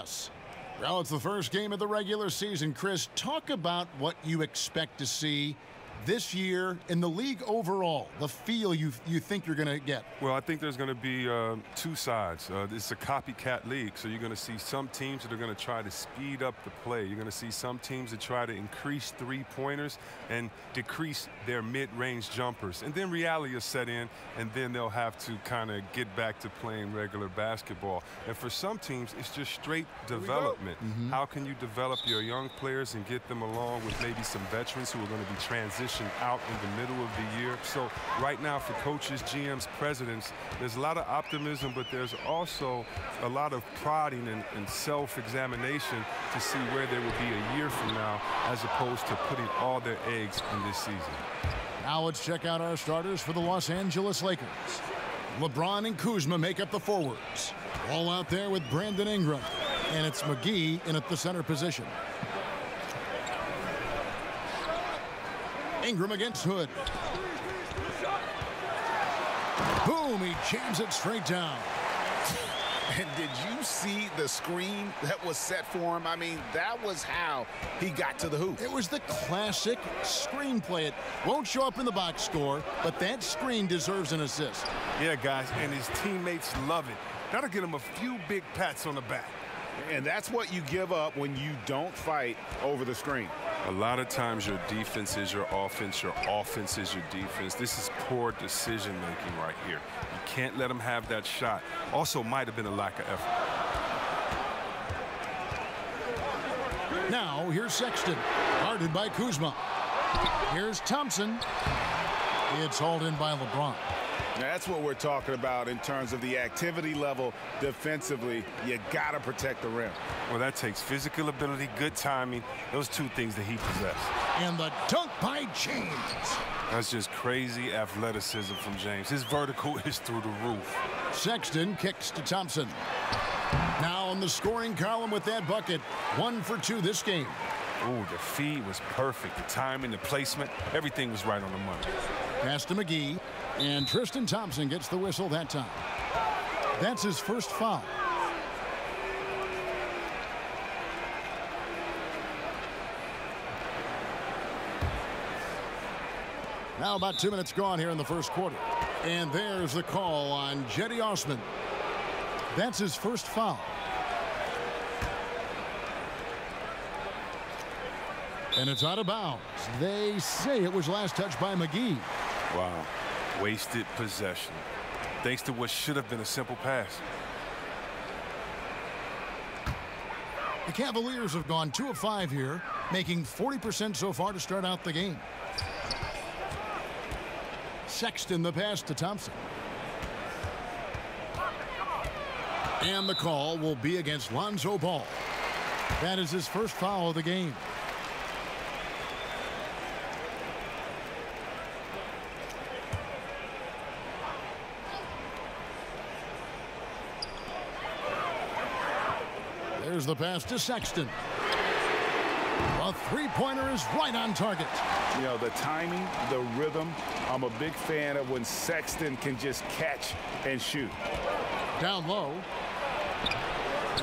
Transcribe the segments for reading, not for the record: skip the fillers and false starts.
Dallas. Well, it's the first game of the regular season. Chris, talk about what you expect to see this year in the league overall, the feel you think you're going to get. Well, I think there's going to be two sides. It's a copycat league, so you're going to see some teams that are going to try to speed up the play. You're going to see some teams that try to increase three-pointers and decrease their mid-range jumpers. And then reality will set in, and then they'll have to kind of get back to playing regular basketball. And for some teams, it's just straight development. How can you develop your young players and get them along with maybe some veterans who are going to be transitioned out in the middle of the year? So right now for coaches, GMs, presidents, there's a lot of optimism, but there's also a lot of prodding and self-examination to see where they will be a year from now, as opposed to putting all their eggs in this season. Now let's check out our starters for the Los Angeles Lakers. LeBron and Kuzma make up the forwards. All out there with Brandon Ingram, and it's McGee in at the center position. Ingram against Hood. Boom, he jams it straight down. And did you see the screen that was set for him? I mean, that was how he got to the hoop. It was the classic screenplay. It won't show up in the box score, but that screen deserves an assist. Yeah, guys, and his teammates love it. That'll get him a few big pats on the back. And that's what you give up when you don't fight over the screen. A lot of times your defense is your offense is your defense. This is poor decision-making right here. You can't let them have that shot. Also might have been a lack of effort. Now, here's Sexton, guarded by Kuzma. Here's Thompson. It's hauled in by LeBron. That's what we're talking about in terms of the activity level defensively. You got to protect the rim. Well, that takes physical ability, good timing, those two things that he possesses. And the dunk by James. That's just crazy athleticism from James. His vertical is through the roof. Sexton kicks to Thompson. Now on the scoring column with that bucket. 1 for 2 this game. Ooh, the feed was perfect. The timing, the placement, everything was right on the money. Pass to McGee. And Tristan Thompson gets the whistle that time. That's his first foul. Now about 2 minutes gone here in the first quarter. And there's the call on Cedi Osman. That's his first foul. And it's out of bounds. They say it was last touched by McGee. Wow. Wasted possession. Thanks to what should have been a simple pass. The Cavaliers have gone 2 of 5 here, making 40% so far to start out the game. Sexton the pass to Thompson. And the call will be against Lonzo Ball. That is his first foul of the game. There's the pass to Sexton. A three-pointer is right on target. You know, the timing, the rhythm, I'm a big fan of when Sexton can just catch and shoot. Down low.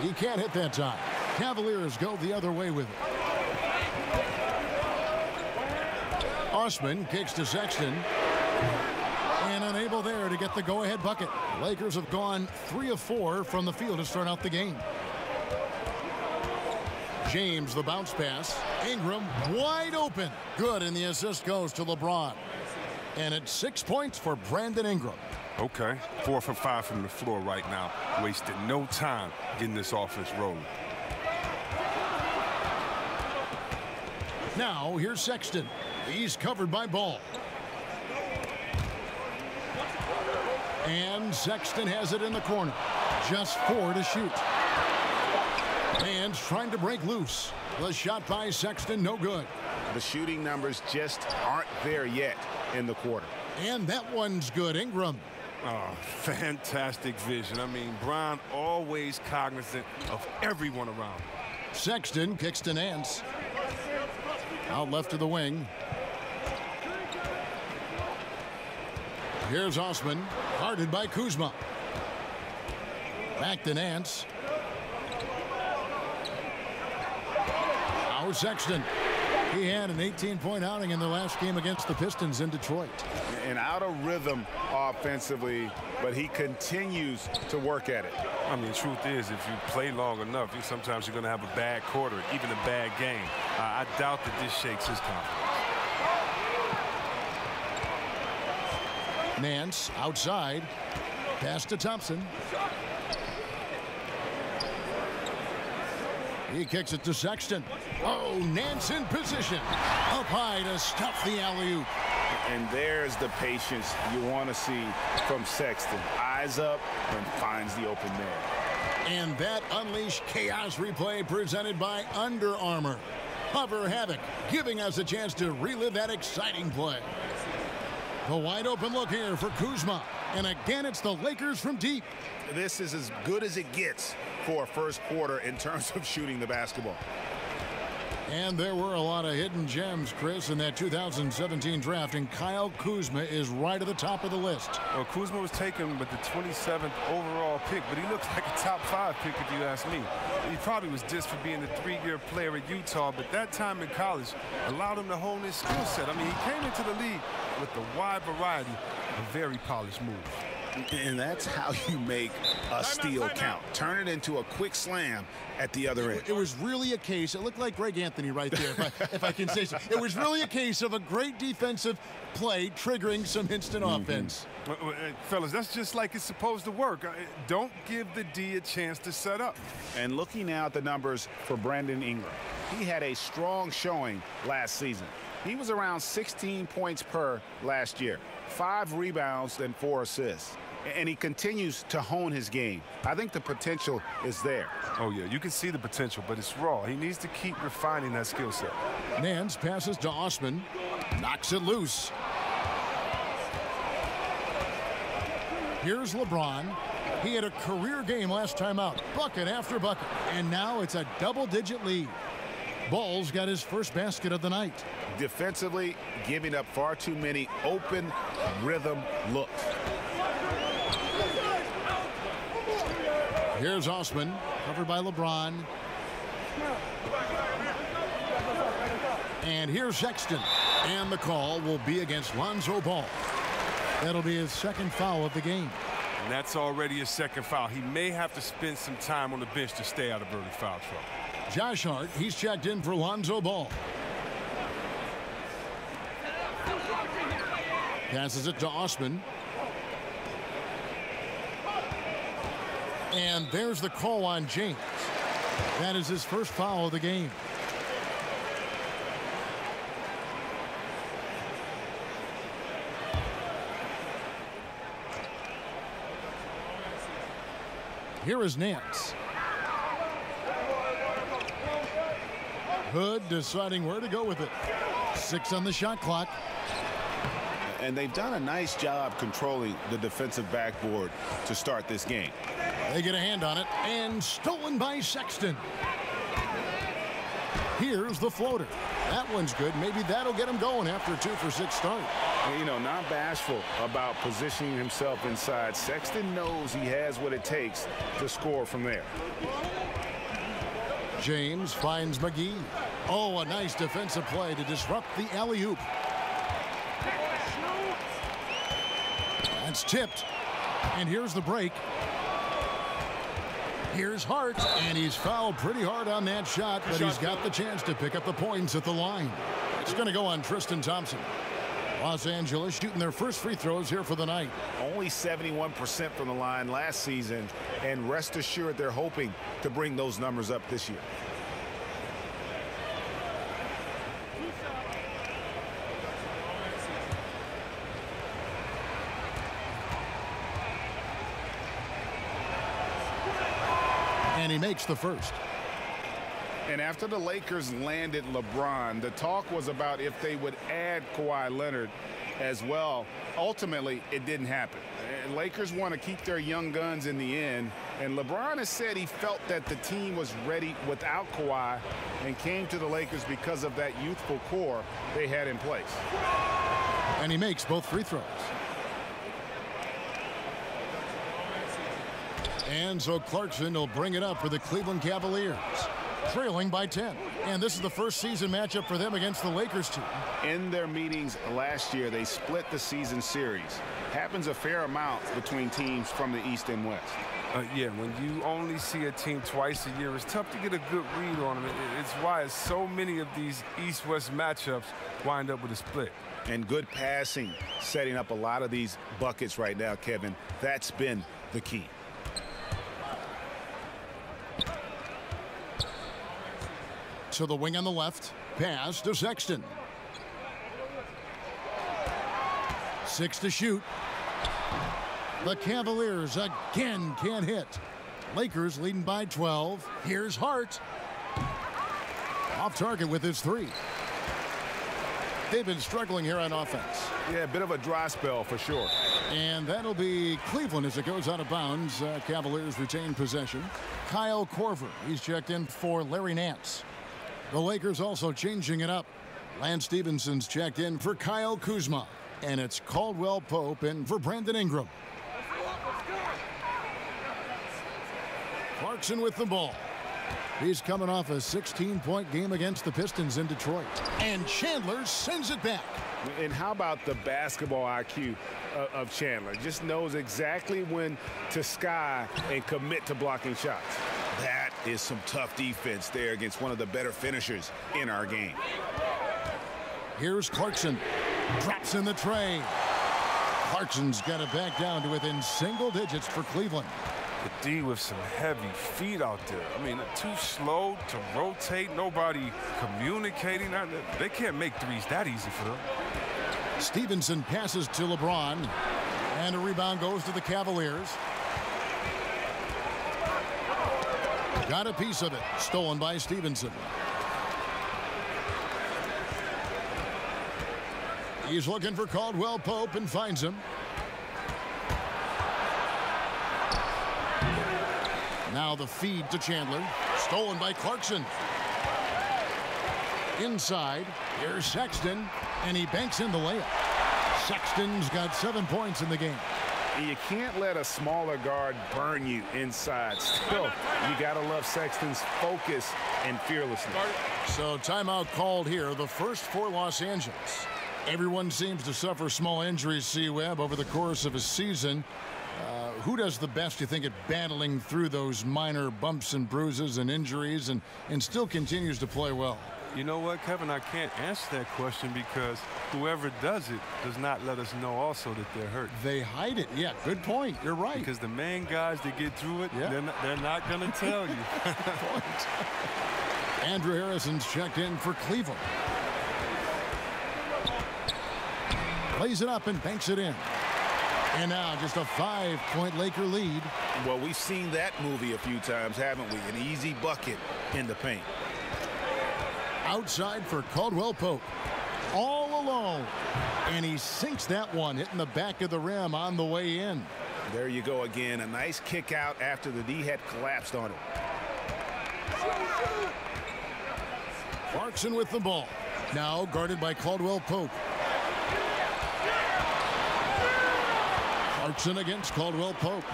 He can't hit that time. Cavaliers go the other way with it. Osman kicks to Sexton. And unable there to get the go-ahead bucket. Lakers have gone 3 of 4 from the field to start out the game. James, the bounce pass. Ingram wide open. Good, and the assist goes to LeBron. And it's 6 points for Brandon Ingram. Okay, 4 for 5 from the floor right now. Wasted no time getting this offense rolling. Now, here's Sexton. He's covered by Ball. And Sexton has it in the corner. Just 4 to shoot. And trying to break loose. The shot by Sexton, no good. The shooting numbers just aren't there yet in the quarter. And that one's good. Ingram. Oh, fantastic vision. I mean, Bron always cognizant of everyone around him. Sexton kicks to Nance. Out left to the wing. Here's Osman, guarded by Kuzma. Back to Nance. Sexton. He had an 18-point outing in their last game against the Pistons in Detroit. And out of rhythm offensively, but he continues to work at it. I mean, the truth is, if you play long enough, sometimes you're going to have a bad quarter, even a bad game. I doubt that this shakes his confidence. Nance outside. Pass to Thompson. He kicks it to Sexton. Oh, Nance in position. Up high to stuff the alley-oop. And there's the patience you want to see from Sexton. Eyes up and finds the open man. And that unleashed chaos replay presented by Under Armour. Hover Havoc, giving us a chance to relive that exciting play. The wide open look here for Kuzma. And again, it's the Lakers from deep. This is as good as it gets for a first quarter in terms of shooting the basketball. And there were a lot of hidden gems, Chris, in that 2017 draft, and Kyle Kuzma is right at the top of the list. Well, Kuzma was taken with the 27th overall pick, but he looks like a top 5 pick if you ask me. He probably was just for being a 3-year player at Utah, but that time in college allowed him to hone his skill set. I mean, he came into the league with a wide variety of very polished moves. And that's how you make a steal count. Turn it into a quick slam at the other end. It was really a case, it looked like Greg Anthony right there, if I can say so. It was really a case of a great defensive play triggering some instant offense. Fellas, that's just like it's supposed to work. Don't give the D a chance to set up. And looking now at the numbers for Brandon Ingram, he had a strong showing last season. He was around 16 points per last year, 5 rebounds and 4 assists. And he continues to hone his game. I think the potential is there. Oh, yeah, you can see the potential, but it's raw. He needs to keep refining that skill set. Nance passes to Osman, knocks it loose. Here's LeBron. He had a career game last time out, bucket after bucket, and now it's a double-digit lead. Ball's got his first basket of the night. Defensively, giving up far too many open rhythm looks. Here's Osman, covered by LeBron. And here's Sexton. And the call will be against Lonzo Ball. That'll be his second foul of the game. And that's already his second foul. He may have to spend some time on the bench to stay out of early foul trouble. Josh Hart, he's checked in for Lonzo Ball. Passes it to Osman. And there's the call on James. That is his first foul of the game. Here is Nance. Hood deciding where to go with it. 6 on the shot clock. And they've done a nice job controlling the defensive backboard to start this game. They get a hand on it, and stolen by Sexton. Here's the floater. That one's good. Maybe that'll get him going after a 2-for-6 start. You know, not bashful about positioning himself inside. Sexton knows he has what it takes to score from there. James finds McGee. Oh, a nice defensive play to disrupt the alley-oop. That's tipped. And here's the break. Here's Hart, and he's fouled pretty hard on that shot, but he's got the chance to pick up the points at the line. It's going to go on Tristan Thompson. Los Angeles shooting their first free throws here for the night. Only 71% from the line last season, and rest assured they're hoping to bring those numbers up this year. And he makes the first. And after the Lakers landed LeBron, the talk was about if they would add Kawhi Leonard as well. Ultimately, it didn't happen. Lakers want to keep their young guns in the end. And LeBron has said he felt that the team was ready without Kawhi and came to the Lakers because of that youthful core they had in place. And he makes both free throws. And so Clarkson will bring it up for the Cleveland Cavaliers, trailing by 10. And this is the first season matchup for them against the Lakers team. In their meetings last year, they split the season series. Happens a fair amount between teams from the East and West. Yeah, when you only see a team twice a year, it's tough to get a good read on them. It's why so many of these East-West matchups wind up with a split. And good passing, setting up a lot of these buckets right now, Kevin. That's been the key. To the wing on the left, pass to Sexton. 6 to shoot. The Cavaliers again can't hit. Lakers leading by 12. Here's Hart. Off target with his 3. They've been struggling here on offense. Yeah, a bit of a dry spell for sure. And that'll be Cleveland as it goes out of bounds. Cavaliers retain possession. Kyle Korver, he's checked in for Larry Nance. The Lakers also changing it up. Lance Stephenson's checked in for Kyle Kuzma. And it's Caldwell Pope in for Brandon Ingram. Clarkson with the ball. He's coming off a 16-point game against the Pistons in Detroit. And Chandler sends it back. And how about the basketball IQ of Chandler? Just knows exactly when to sky and commit to blocking shots. That is some tough defense there against one of the better finishers in our game. Here's Clarkson. Drops in the tray. Clarkson's got it back down to within single digits for Cleveland. The D with some heavy feet out there. I mean, too slow to rotate. Nobody communicating. They can't make threes that easy for them. Stevenson passes to LeBron. And a rebound goes to the Cavaliers. Got a piece of it. Stolen by Stevenson. He's looking for Caldwell Pope and finds him. Now the feed to Chandler. Stolen by Clarkson. Inside. Here's Sexton. And he banks in the layup. Sexton's got 7 points in the game. You can't let a smaller guard burn you inside. Still, you got to love Sexton's focus and fearlessness. So timeout called here. The first for Los Angeles. Everyone seems to suffer small injuries, C-Webb, over the course of a season. Who does the best, you think, at battling through those minor bumps and bruises and injuries and still continues to play well? You know what, Kevin? I can't answer that question because whoever does it does not let us know also that they're hurt. They hide it. Yeah, good point. You're right. Because the main guys that get through it, they're not going to tell you. Good point. Andrew Harrison's checked in for Cleveland. Plays it up and banks it in. And now just a 5-point Laker lead. Well, we've seen that movie a few times, haven't we? An easy bucket in the paint. Outside for Caldwell Pope. All alone. And he sinks that one, hitting the back of the rim on the way in. There you go again. A nice kick out after the D had collapsed on him. Clarkson with the ball. Now guarded by Caldwell Pope. Clarkson against Caldwell Pope.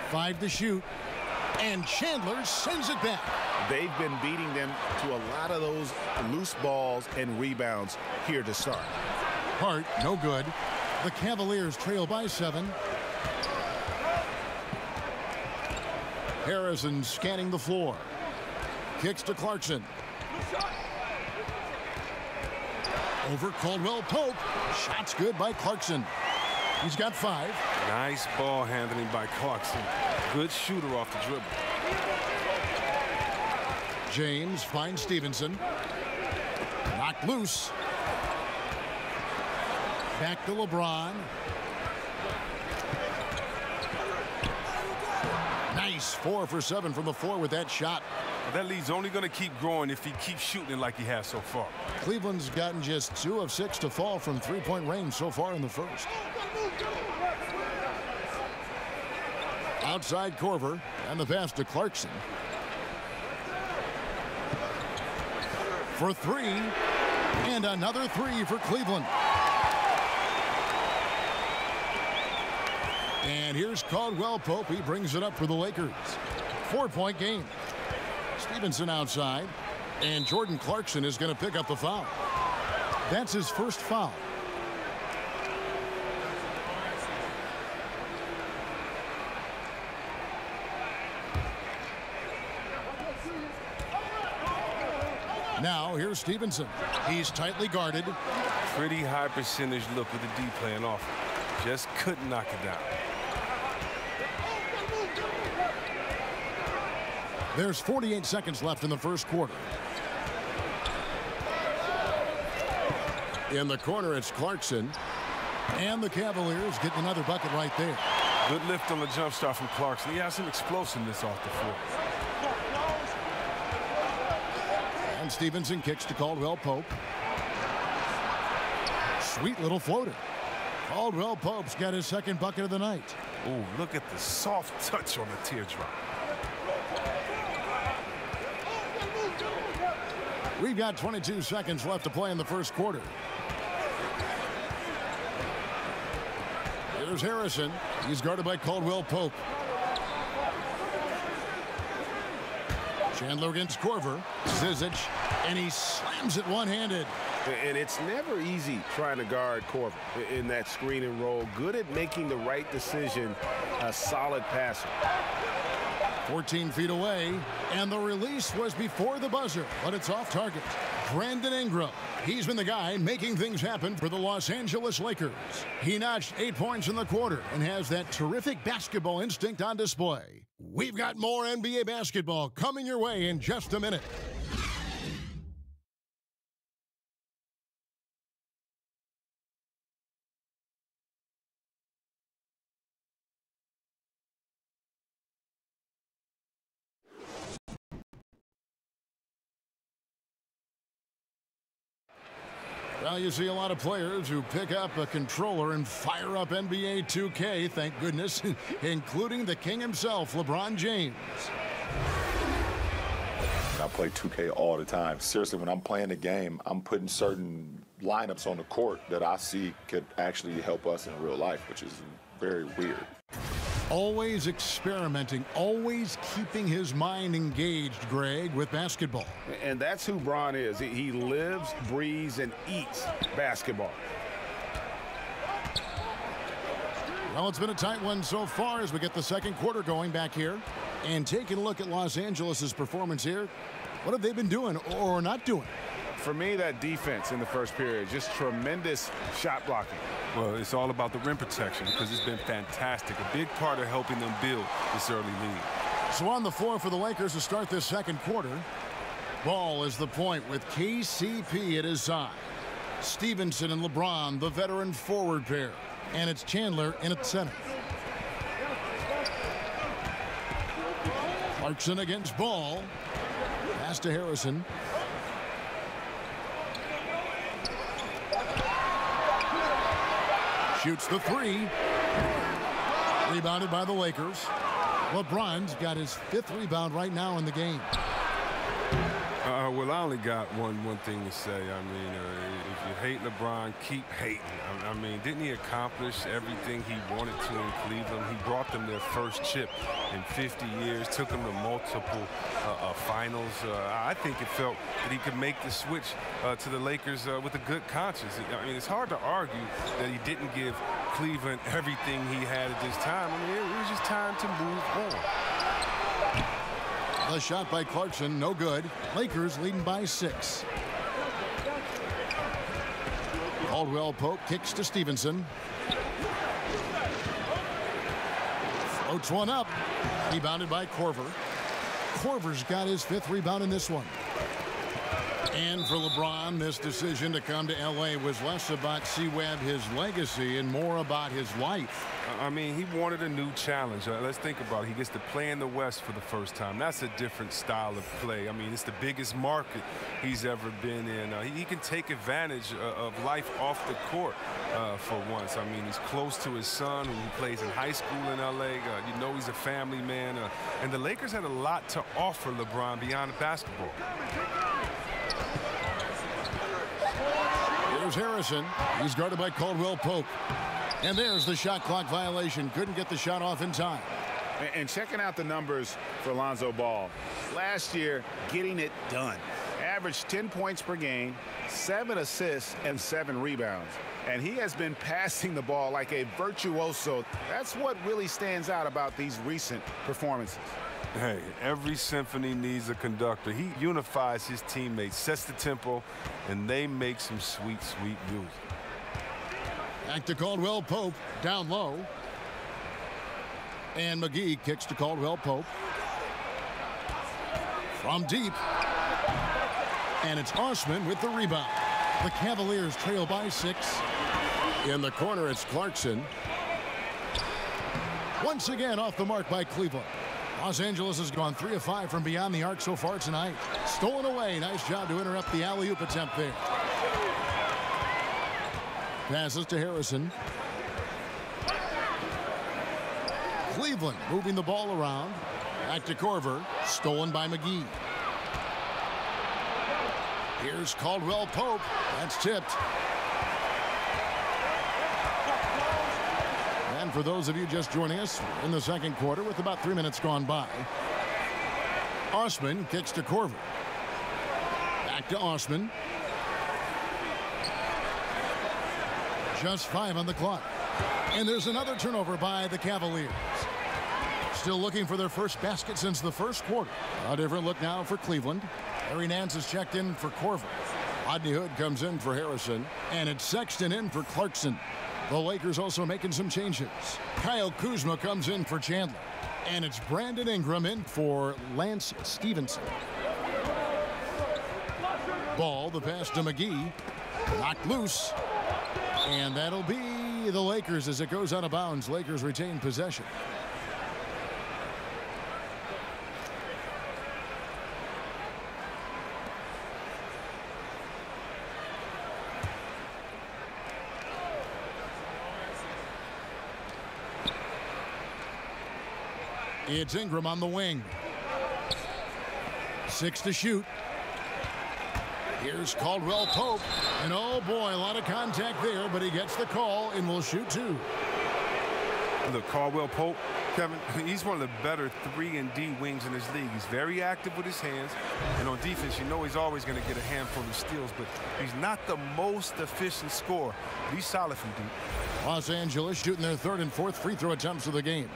5 to shoot. And Chandler sends it back. They've been beating them to a lot of those loose balls and rebounds here to start. Hart, no good. The Cavaliers trail by 7. Harrison scanning the floor. Kicks to Clarkson. Over Caldwell Pope. Shots good by Clarkson. He's got 5. Nice ball handling by Clarkson. Good shooter off the dribble. James finds Stevenson. Knocked loose. Back to LeBron. Nice 4 for 7 from the floor with that shot. That lead's only going to keep growing if he keeps shooting it like he has so far. Cleveland's gotten just 2 of 6 to fall from three-point range so far in the first. Outside Korver and the pass to Clarkson. For 3 and another 3 for Cleveland. And here's Caldwell Pope. He brings it up for the Lakers. 4-point game. Stevenson outside. And Jordan Clarkson is going to pick up the foul. That's his first foul. Now here's Stevenson. He's tightly guarded. Pretty high percentage look with the D playing off. Just couldn't knock it down. There's 48 seconds left in the first quarter. In the corner, it's Clarkson. And the Cavaliers getting another bucket right there. Good lift on the jump shot from Clarkson. He has some explosiveness off the floor. And Stevenson kicks to Caldwell Pope. Sweet little floater. Caldwell Pope's got his second bucket of the night. Oh, look at the soft touch on the teardrop. We've got 22 seconds left to play in the first quarter. Here's Harrison. He's guarded by Caldwell Pope. Chandler against Korver. Zizic, and he slams it one-handed. And it's never easy trying to guard Korver in that screen and roll. Good at making the right decision, a solid passer. 14 feet away, and the release was before the buzzer, but it's off target. Brandon Ingram. He's been the guy making things happen for the Los Angeles Lakers. He notched 8 points in the quarter and has that terrific basketball instinct on display. We've got more NBA basketball coming your way in just a minute. Well, you see a lot of players who pick up a controller and fire up NBA 2K, thank goodness, including the king himself, LeBron James. I play 2K all the time. Seriously, when I'm playing the game, I'm putting certain lineups on the court that I see could actually help us in real life, which is very weird. Always experimenting, always keeping his mind engaged, Greg, with basketball. And that's who Bron is. He lives, breathes, and eats basketball. Well, it's been a tight one so far as we get the second quarter going back here. And taking a look at Los Angeles' performance here, what have they been doing or not doing? For me, that defense in the first period, just tremendous shot blocking. Well, it's all about the rim protection because it's been fantastic. A big part of helping them build this early lead. So on the floor for the Lakers to start this second quarter. Ball is the point with KCP at his side. Stevenson and LeBron, the veteran forward pair. And it's Chandler in at center. Clarkson against Ball. Pass to Harrison. Shoots the three. Rebounded by the Lakers. LeBron's got his 5th rebound right now in the game. Well, I only got one thing to say. I mean, if you hate LeBron, keep hating. I mean, didn't he accomplish everything he wanted to in Cleveland? He brought them their first chip in 50 years, took them to multiple finals. I think it felt that he could make the switch to the Lakers with a good conscience. I mean, it's hard to argue that he didn't give Cleveland everything he had at this time. I mean, it was just time to move on. The shot by Clarkson, no good. Lakers leading by 6. Caldwell Pope kicks to Stevenson. Floats one up. Rebounded by Korver. Korver's got his 5th rebound in this one. And for LeBron, this decision to come to L.A. was less about C-Webb, his legacy, and more about his life. I mean, he wanted a new challenge. Let's think about it. He gets to play in the West for the first time. That's a different style of play. I mean, it's the biggest market he's ever been in. He can take advantage of life off the court for once. I mean, he's close to his son who plays in high school in L.A. You know he's a family man. And the Lakers had a lot to offer LeBron beyond basketball. Here's Harrison. He's guarded by Caldwell Pope. And there's the shot clock violation. Couldn't get the shot off in time. And checking out the numbers for Lonzo Ball. Last year, getting it done. Averaged 10 points per game, 7 assists, and 7 rebounds. And he has been passing the ball like a virtuoso. That's what really stands out about these recent performances. Hey, every symphony needs a conductor. He unifies his teammates, sets the tempo, and they make some sweet, sweet music. Back to Caldwell Pope, down low. And McGee kicks to Caldwell Pope. From deep. And it's Osman with the rebound. The Cavaliers trail by 6. In the corner, it's Clarkson. Once again off the mark by Cleveland. Los Angeles has gone 3 of 5 from beyond the arc so far tonight. Stolen away. Nice job to interrupt the alley-oop attempt there. Passes to Harrison. Cleveland moving the ball around. Back to Korver. Stolen by McGee. Here's Caldwell Pope. That's tipped. And for those of you just joining us in the second quarter with about 3 minutes gone by, Osman kicks to Korver. Back to Osman. Just 5 on the clock. And there's another turnover by the Cavaliers. Still looking for their first basket since the first quarter. A different look now for Cleveland. Larry Nance is checked in for Korver. Rodney Hood comes in for Harrison. And it's Sexton in for Clarkson. The Lakers also making some changes. Kyle Kuzma comes in for Chandler. And it's Brandon Ingram in for Lance Stevenson. Ball, the pass to McGee. Knocked loose. And that'll be the Lakers as it goes out of bounds. Lakers retain possession. It's Ingram on the wing. 6 to shoot. Here's Caldwell Pope. And oh boy, a lot of contact there, but he gets the call and will shoot 2. Look, Caldwell Pope, Kevin, he's one of the better 3-and-D wings in this league. He's very active with his hands. And on defense, you know he's always going to get a handful of steals, but he's not the most efficient scorer. But he's solid from deep. Los Angeles shooting their 3rd and 4th free throw attempts of the game.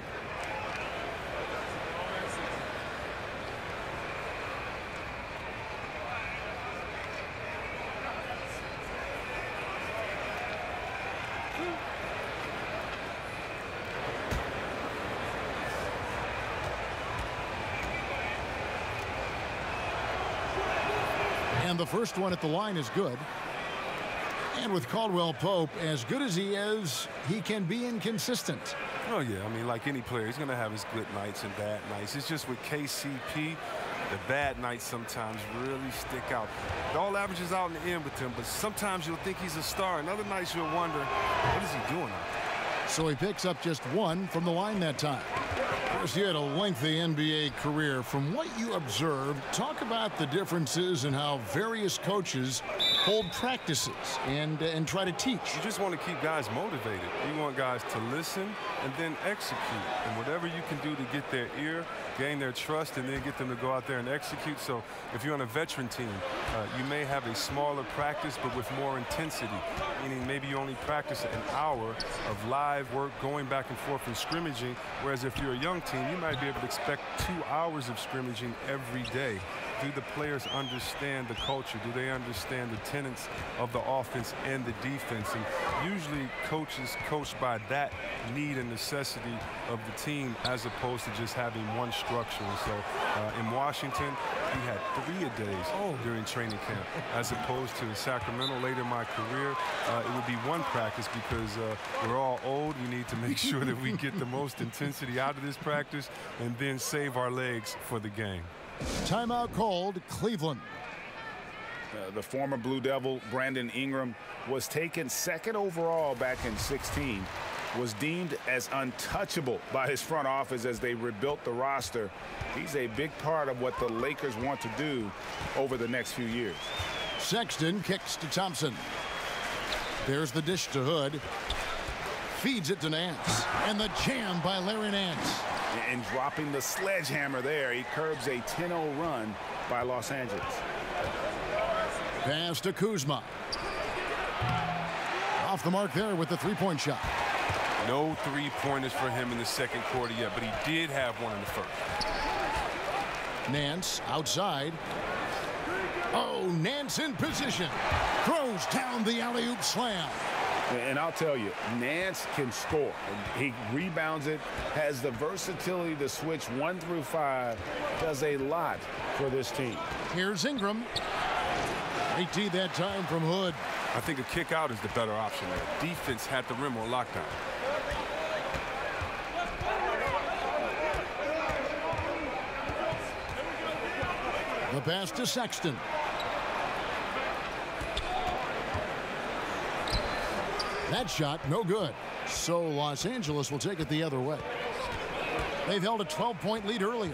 And the first one at the line is good. And with Caldwell Pope, as good as he is, he can be inconsistent. Oh, yeah. I mean, like any player, he's going to have his good nights and bad nights. It's just with KCP, the bad nights sometimes really stick out. It all averages out in the end with him, but sometimes you'll think he's a star, and other nights you'll wonder, what is he doing out there? So he picks up just 1 from the line that time. Chris, you had a lengthy NBA career. From what you observed, talk about the differences in how various coaches hold practices and try to teach. You just want to keep guys motivated. You want guys to listen and then execute. And whatever you can do to get their ear, gain their trust, and then get them to go out there and execute. So if you're on a veteran team, you may have a smaller practice but with more intensity, meaning maybe you only practice an hour of live work going back and forth and scrimmaging, whereas if you're a young team, you might be able to expect 2 hours of scrimmaging every day. Do the players understand the culture? Do they understand the tenets of the offense and the defense? And usually coaches coach by that need and necessity of the team as opposed to just having one structure. And so in Washington, we had 3 a-days during training camp, as opposed to in Sacramento later in my career, it would be 1 practice because we're all old. We need to make sure that we get the most intensity out of this practice and then save our legs for the game. Timeout called, Cleveland. The former Blue Devil, Brandon Ingram, was taken 2nd overall back in 16, was deemed as untouchable by his front office as they rebuilt the roster. He's a big part of what the Lakers want to do over the next few years. Sexton kicks to Thompson. There's the dish to Hood. Feeds it to Nance. And the jam by Larry Nance. And dropping the sledgehammer there, he curbs a 10-0 run by Los Angeles. Pass to Kuzma. Off the mark there with the three-point shot. No three-pointers for him in the second quarter yet, but he did have one in the first. Nance outside. Oh, Nance in position. Throws down the alley-oop slam. And I'll tell you, Nance can score. He rebounds it, has the versatility to switch 1 through 5, does a lot for this team. Here's Ingram. Great tee that time from Hood. I think a kick out is the better option there. Defense had the rim on lockdown. The pass to Sexton. That shot, no good. So Los Angeles will take it the other way. They've held a 12-point lead earlier.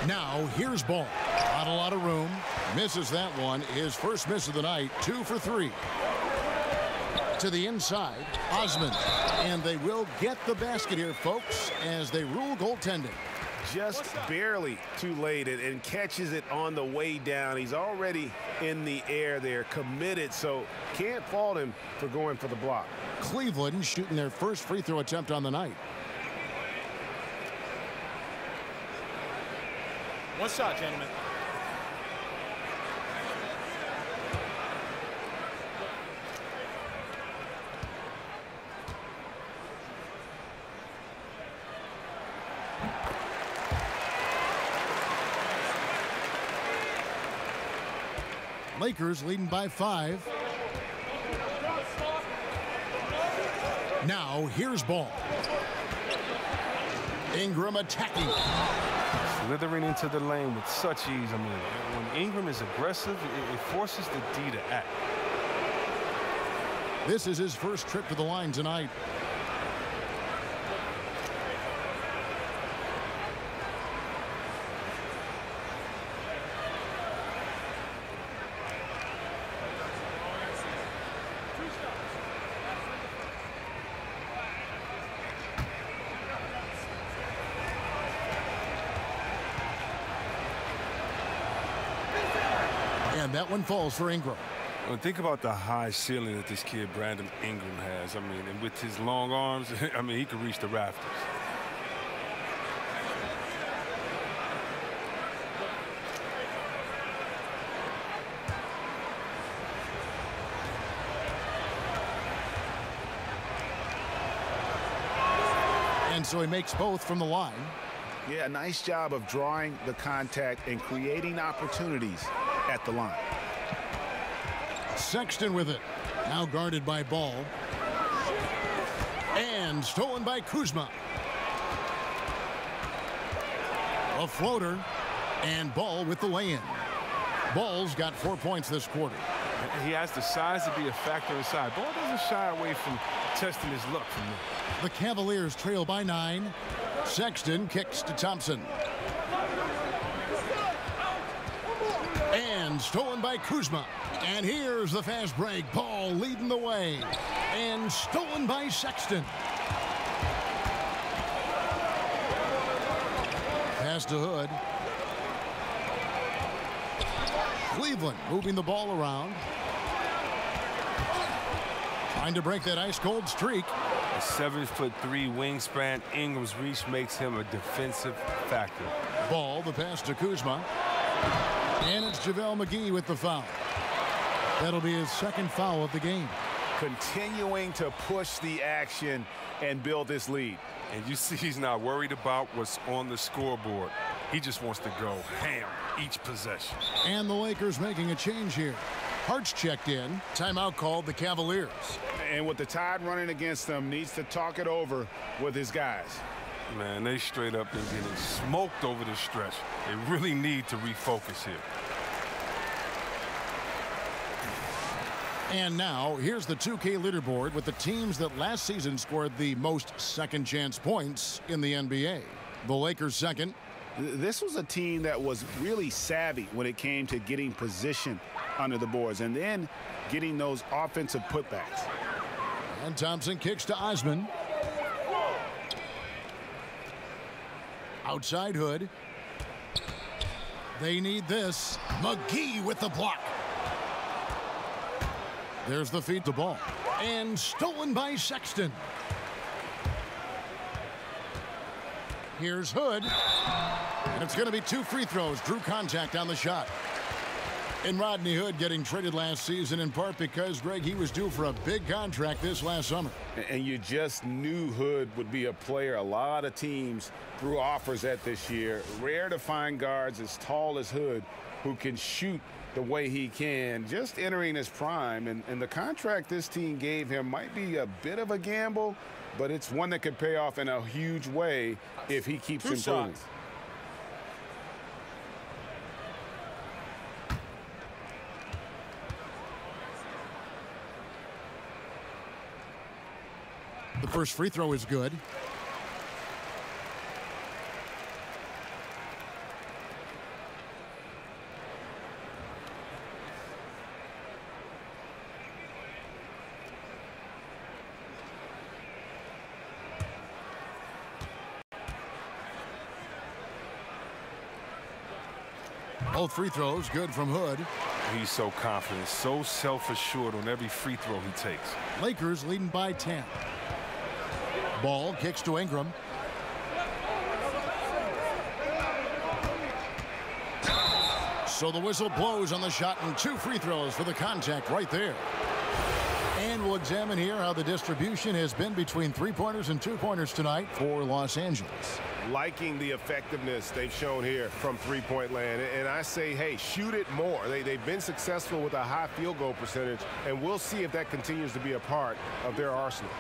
Now, here's Ball. Not a lot of room. Misses that one. His first miss of the night, 2 for 3. To the inside, Osman. And they will get the basket here, folks, as they rule goaltending. Just barely too late and catches it on the way down. He's already in the air there, committed, so can't fault him for going for the block. Cleveland shooting their first free throw attempt on the night. One shot, gentlemen. Lakers leading by 5. Now here's Ball. Ingram attacking. Slithering into the lane with such ease. I mean, when Ingram is aggressive, it forces the D to act. This is his first trip to the line tonight. And that one falls for Ingram. Well, think about the high ceiling that this kid Brandon Ingram has. I mean, and with his long arms, I mean, he could reach the rafters. And so he makes both from the line. Yeah, a nice job of drawing the contact and creating opportunities at the line. Sexton with it. Now guarded by Ball. And stolen by Kuzma. A floater. And Ball with the lay-in. Ball's got 4 points this quarter. He has the size to be a factor inside. Ball doesn't shy away from testing his luck from there. The Cavaliers trail by 9. Sexton kicks to Thompson. And stolen by Kuzma. And here's the fast break. Ball leading the way. And stolen by Sexton. Pass to Hood. Cleveland moving the ball around. Trying to break that ice-cold streak. A 7'3" wingspan. Ingram's reach makes him a defensive factor. Ball, the pass to Kuzma. And it's JaVale McGee with the foul. That'll be his second foul of the game. Continuing to push the action and build this lead. And you see he's not worried about what's on the scoreboard. He just wants to go ham each possession. And the Lakers making a change here. Hart's checked in. Timeout called the Cavaliers. And with the Tide running against them, needs to talk it over with his guys. Man, they straight up been getting smoked over the stretch. They really need to refocus here. And now, here's the 2K leaderboard with the teams that last season scored the most second-chance points in the NBA. The Lakers second. This was a team that was really savvy when it came to getting position under the boards and then getting those offensive putbacks. And Thompson kicks to Osman. Outside Hood. They need this. McGee with the block. There's the feed to ball. And stolen by Sexton. Here's Hood. And it's going to be 2 free throws. Drew contact on the shot. And Rodney Hood getting traded last season in part because, Greg, he was due for a big contract this last summer. And you just knew Hood would be a player a lot of teams threw offers at this year. Rare to find guards as tall as Hood who can shoot the way he can, just entering his prime. And the contract this team gave him might be a bit of a gamble, but it's one that could pay off in a huge way if he keeps improving. The first free throw is good. Both free throws good from Hood. He's so confident, so self-assured on every free throw he takes. Lakers leading by 10. Ball kicks to Ingram. So the whistle blows on the shot and 2 free throws for the contact right there. And we'll examine here how the distribution has been between 3-pointers and 2-pointers tonight for Los Angeles. Liking the effectiveness they've shown here from three-point land. And I say, hey, shoot it more. They've been successful with a high field goal percentage, and we'll see if that continues to be a part of their arsenal.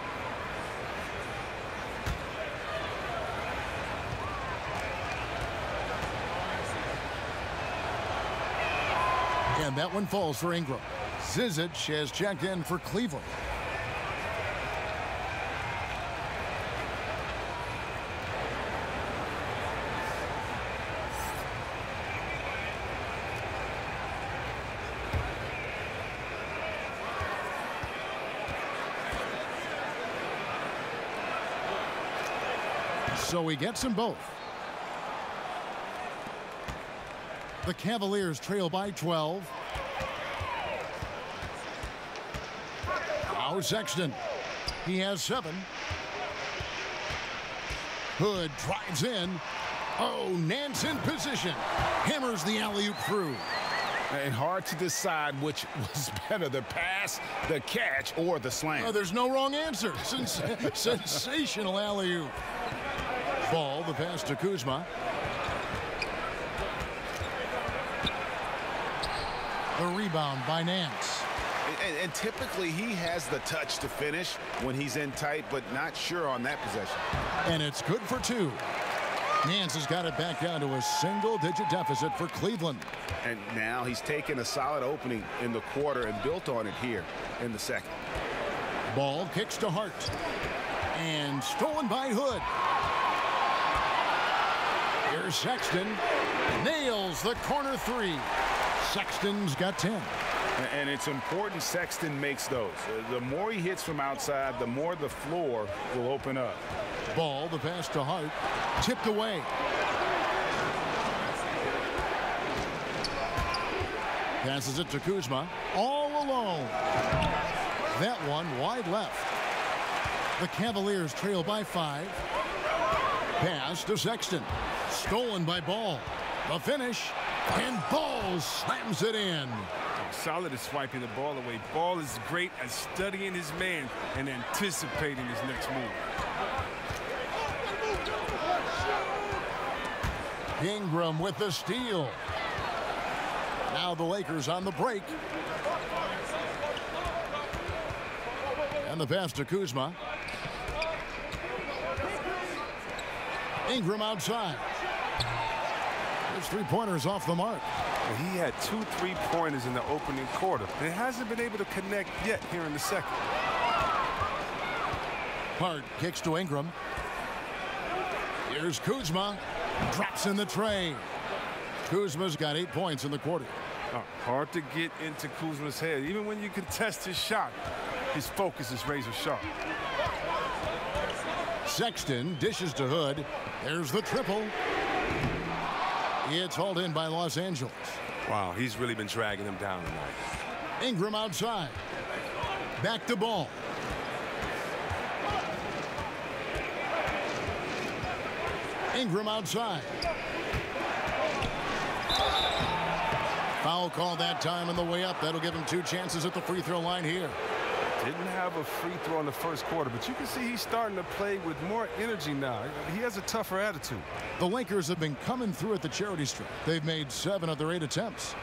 And that one falls for Ingram. Zizic has checked in for Cleveland. So he gets them both. The Cavaliers trail by 12. Now Sexton. He has 7. Hood drives in. Oh, Nance in position. Hammers the alley-oop through. And hard to decide which was better, the pass, the catch, or the slam. Oh, there's no wrong answer. Sensational alley-oop. Ball, the pass to Kuzma. The rebound by Nance. And typically he has the touch to finish when he's in tight, but not sure on that possession. And it's good for 2. Nance has got it back down to a single-digit deficit for Cleveland. And now he's taken a solid opening in the quarter and built on it here in the second. Ball kicks to Hart. And stolen by Hood. Here's Sexton. Nails the corner 3. Sexton's got 10. And it's important Sexton makes those. The more he hits from outside, the more the floor will open up. Ball, the pass to Hart. Tipped away. Passes it to Kuzma. All alone. That one wide left. The Cavaliers trail by 5. Pass to Sexton. Stolen by Ball. The finish. And Ball slams it in. Solid at swiping the ball away. Ball is great at studying his man and anticipating his next move. Ingram with the steal. Now the Lakers on the break. And the pass to Kuzma. Ingram outside. His 3-pointers off the mark. He had 2 3-pointers in the opening quarter. He hasn't been able to connect yet here in the second. Hart kicks to Ingram. Here's Kuzma. Drops in the tray. Kuzma's got 8 points in the quarter. Hard to get into Kuzma's head. Even when you contest his shot, his focus is razor sharp. Sexton dishes to Hood. There's the triple. It's hauled in by Los Angeles. Wow, he's really been dragging them down tonight. Ingram outside. Back to ball. Ingram outside. Foul call that time on the way up. That'll give him 2 chances at the free throw line here. Didn't have a free throw in the first quarter, but you can see he's starting to play with more energy now. He has a tougher attitude. The Lakers have been coming through at the charity stripe. They've made 7 of their 8 attempts.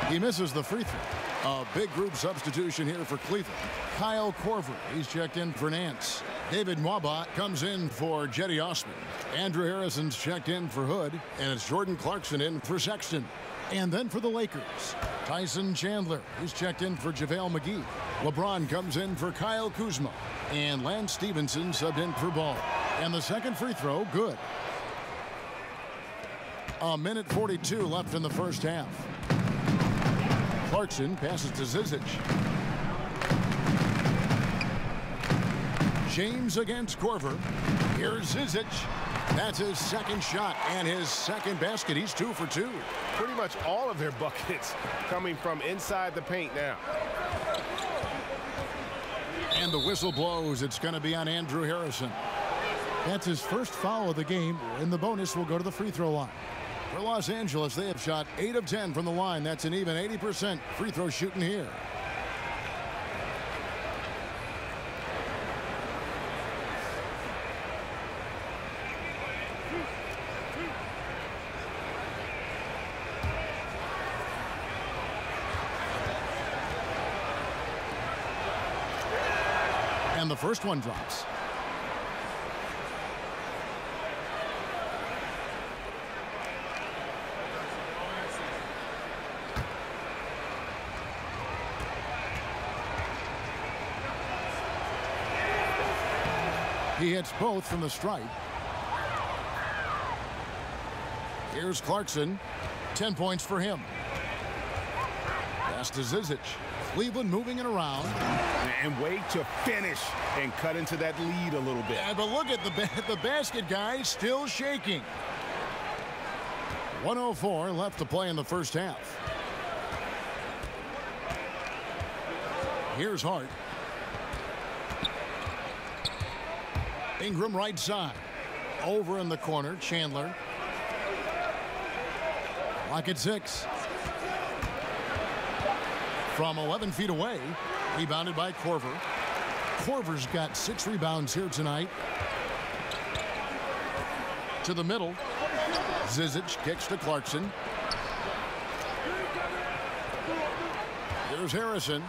He misses the free throw. A big group substitution here for Cleveland. Kyle Korver, he's checked in for Nance. David Mwaba comes in for Jetty Osman. Andrew Harrison's checked in for Hood, and it's Jordan Clarkson in for Sexton. And then for the Lakers, Tyson Chandler, he's checked in for JaVale McGee. LeBron comes in for Kyle Kuzma, and Lance Stevenson subbed in for Ball. And the second free throw, good. 1:42 left in the first half. Clarkson passes to Zizic. James against Korver. Here's Zizic. That's his second shot and his second basket. He's 2 for 2. Pretty much all of their buckets coming from inside the paint now. And the whistle blows. It's going to be on Andrew Harrison. That's his first foul of the game, and the bonus will go to the free throw line. For Los Angeles, they have shot 8 of 10 from the line. That's an even 80% free throw shooting here. And the first one drops. He hits both from the stripe. Here's Clarkson. 10 points for him. Pass to Zizic. Cleveland moving it around. And way to finish and cut into that lead a little bit. Yeah, but look at the basket guy still shaking. 1:04 left to play in the first half. Here's Hart. Ingram right side. Over in the corner, Chandler. Lock at 6. From 11 feet away, rebounded by Korver. Korver's got 6 rebounds here tonight. To the middle. Zizic kicks to Clarkson. Here's Harrison.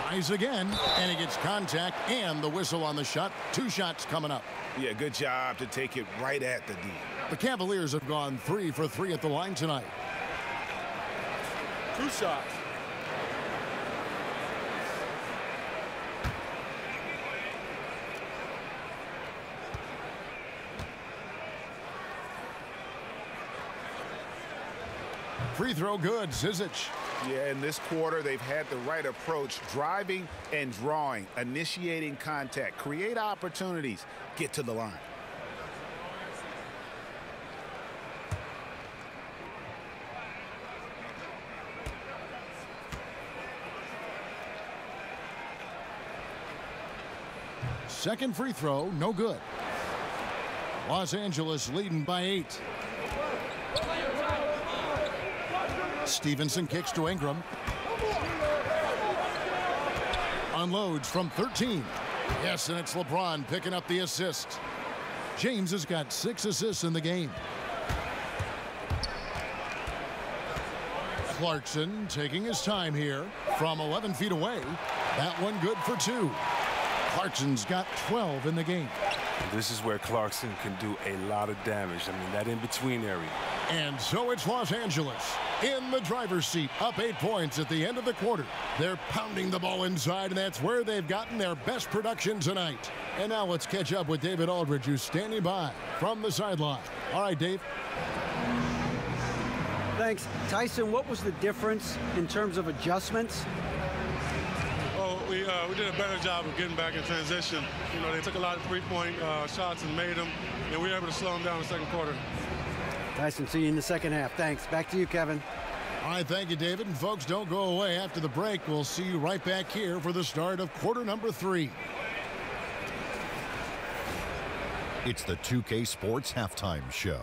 Tries again, and he gets contact and the whistle on the shot. 2 shots coming up. Yeah, good job to take it right at the D. The Cavaliers have gone 3 for 3 at the line tonight. 2 shots. Free throw good, Zizic. Yeah, in this quarter, they've had the right approach, driving and drawing, initiating contact, create opportunities, get to the line. Second free throw, no good. Los Angeles leading by 8. Stevenson kicks to Ingram. Unloads from 13. Yes, and it's LeBron picking up the assist. James has got 6 assists in the game. Clarkson taking his time here from 11 feet away. That one good for 2. Clarkson's got 12 in the game. And this is where Clarkson can do a lot of damage. I mean, that in-between area. And so it's Los Angeles in the driver's seat, up 8 points at the end of the quarter. They're pounding the ball inside, and that's where they've gotten their best production tonight. And now let's catch up with David Aldridge, who's standing by from the sideline. All right, Dave. Thanks. Tyson, what was the difference in terms of adjustments? Well, we did a better job of getting back in transition. You know, they took a lot of three-point shots and made them, and we were able to slow them down in the second quarter. Tyson, see you in the second half. Thanks. Back to you, Kevin. All right, thank you, David. And folks, don't go away. After the break, we'll see you right back here for the start of quarter number 3. It's the 2K Sports Halftime Show.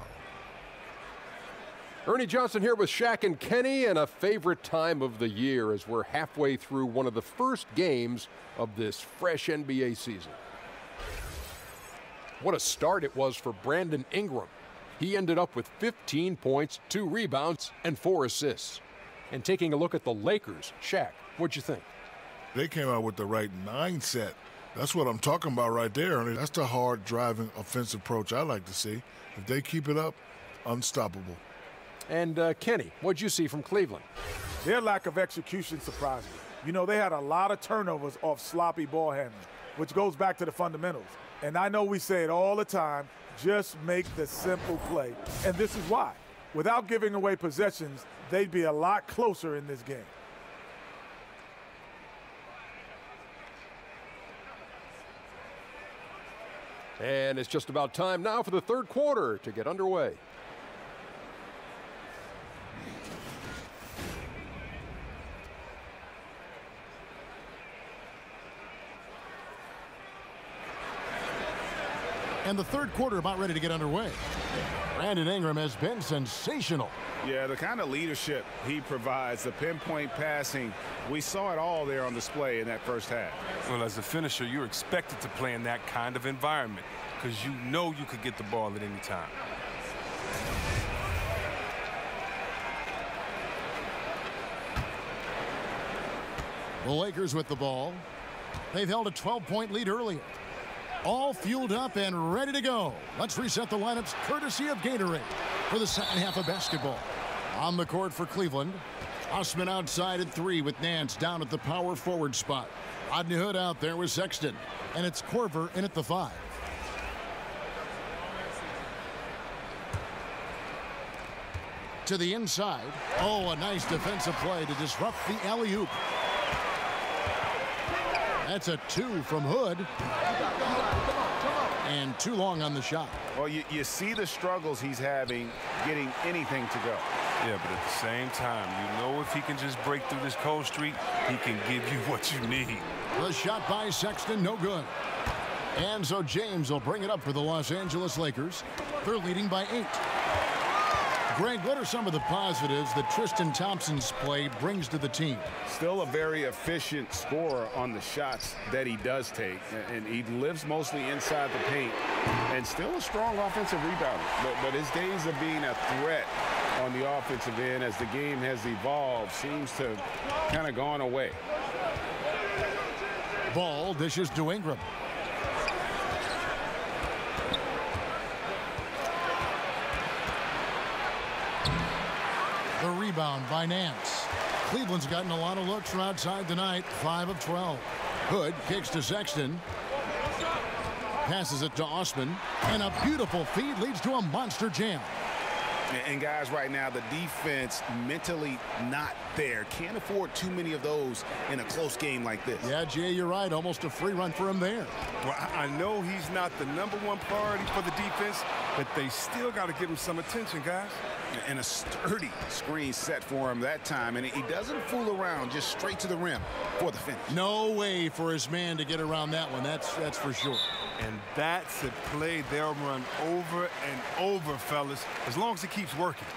Ernie Johnson here with Shaq and Kenny, and a favorite time of the year as we're halfway through one of the first games of this fresh NBA season. What a start it was for Brandon Ingram. He ended up with 15 points, 2 rebounds, and 4 assists. And taking a look at the Lakers, Shaq, what'd you think? They came out with the right mindset. That's what I'm talking about right there, Ernie. That's the hard driving offensive approach I like to see. If they keep it up, unstoppable. And Kenny, what'd you see from Cleveland? Their lack of execution surprised me. You know, they had a lot of turnovers off sloppy ball handling, which goes back to the fundamentals. And I know we say it all the time, just make the simple play. And this is why. Without giving away possessions, they'd be a lot closer in this game. And it's just about time now for the third quarter to get underway. And the third quarter about ready to get underway. Brandon Ingram has been sensational. Yeah, the kind of leadership he provides, the pinpoint passing, we saw it all there on display in that first half. Well, as a finisher, you're expected to play in that kind of environment because you know you could get the ball at any time. The Lakers with the ball. They've held a 12-point lead earlier. All fueled up and ready to go. Let's reset the lineups courtesy of Gatorade for the second half of basketball. On the court for Cleveland, Osman outside at 3 with Nance down at the power forward spot. Rodney Hood out there with Sexton, and it's Korver in at the 5. To the inside. Oh, a nice defensive play to disrupt the alley-oop. That's a 2 from Hood. And too long on the shot. Well, you see the struggles he's having getting anything to go. Yeah, but at the same time, you know if he can just break through this cold streak, he can give you what you need. The shot by Sexton, no good. And so James will bring it up for the Los Angeles Lakers. They're leading by 8. Greg, what are some of the positives that Tristan Thompson's play brings to the team? Still a very efficient scorer on the shots that he does take, and he lives mostly inside the paint, and still a strong offensive rebounder. But his days of being a threat on the offensive end as the game has evolved seems to kind of gone away. Ball dishes to Ingram. The rebound by Nance. Cleveland's gotten a lot of looks from outside tonight, 5 of 12. Hood kicks to Sexton. Passes it to Osman. And a beautiful feed leads to a monster jam. And guys, right now, the defense mentally not there. Can't afford too many of those in a close game like this. Yeah, Jay, you're right. Almost a free run for him there. Well, I know he's not the #1 priority for the defense, but they still got to give him some attention, guys. And a sturdy screen set for him that time. And he doesn't fool around, just straight to the rim for the finish. No way for his man to get around that one. That's for sure. And that's a play they'll run over and over, fellas, as long as it keeps working.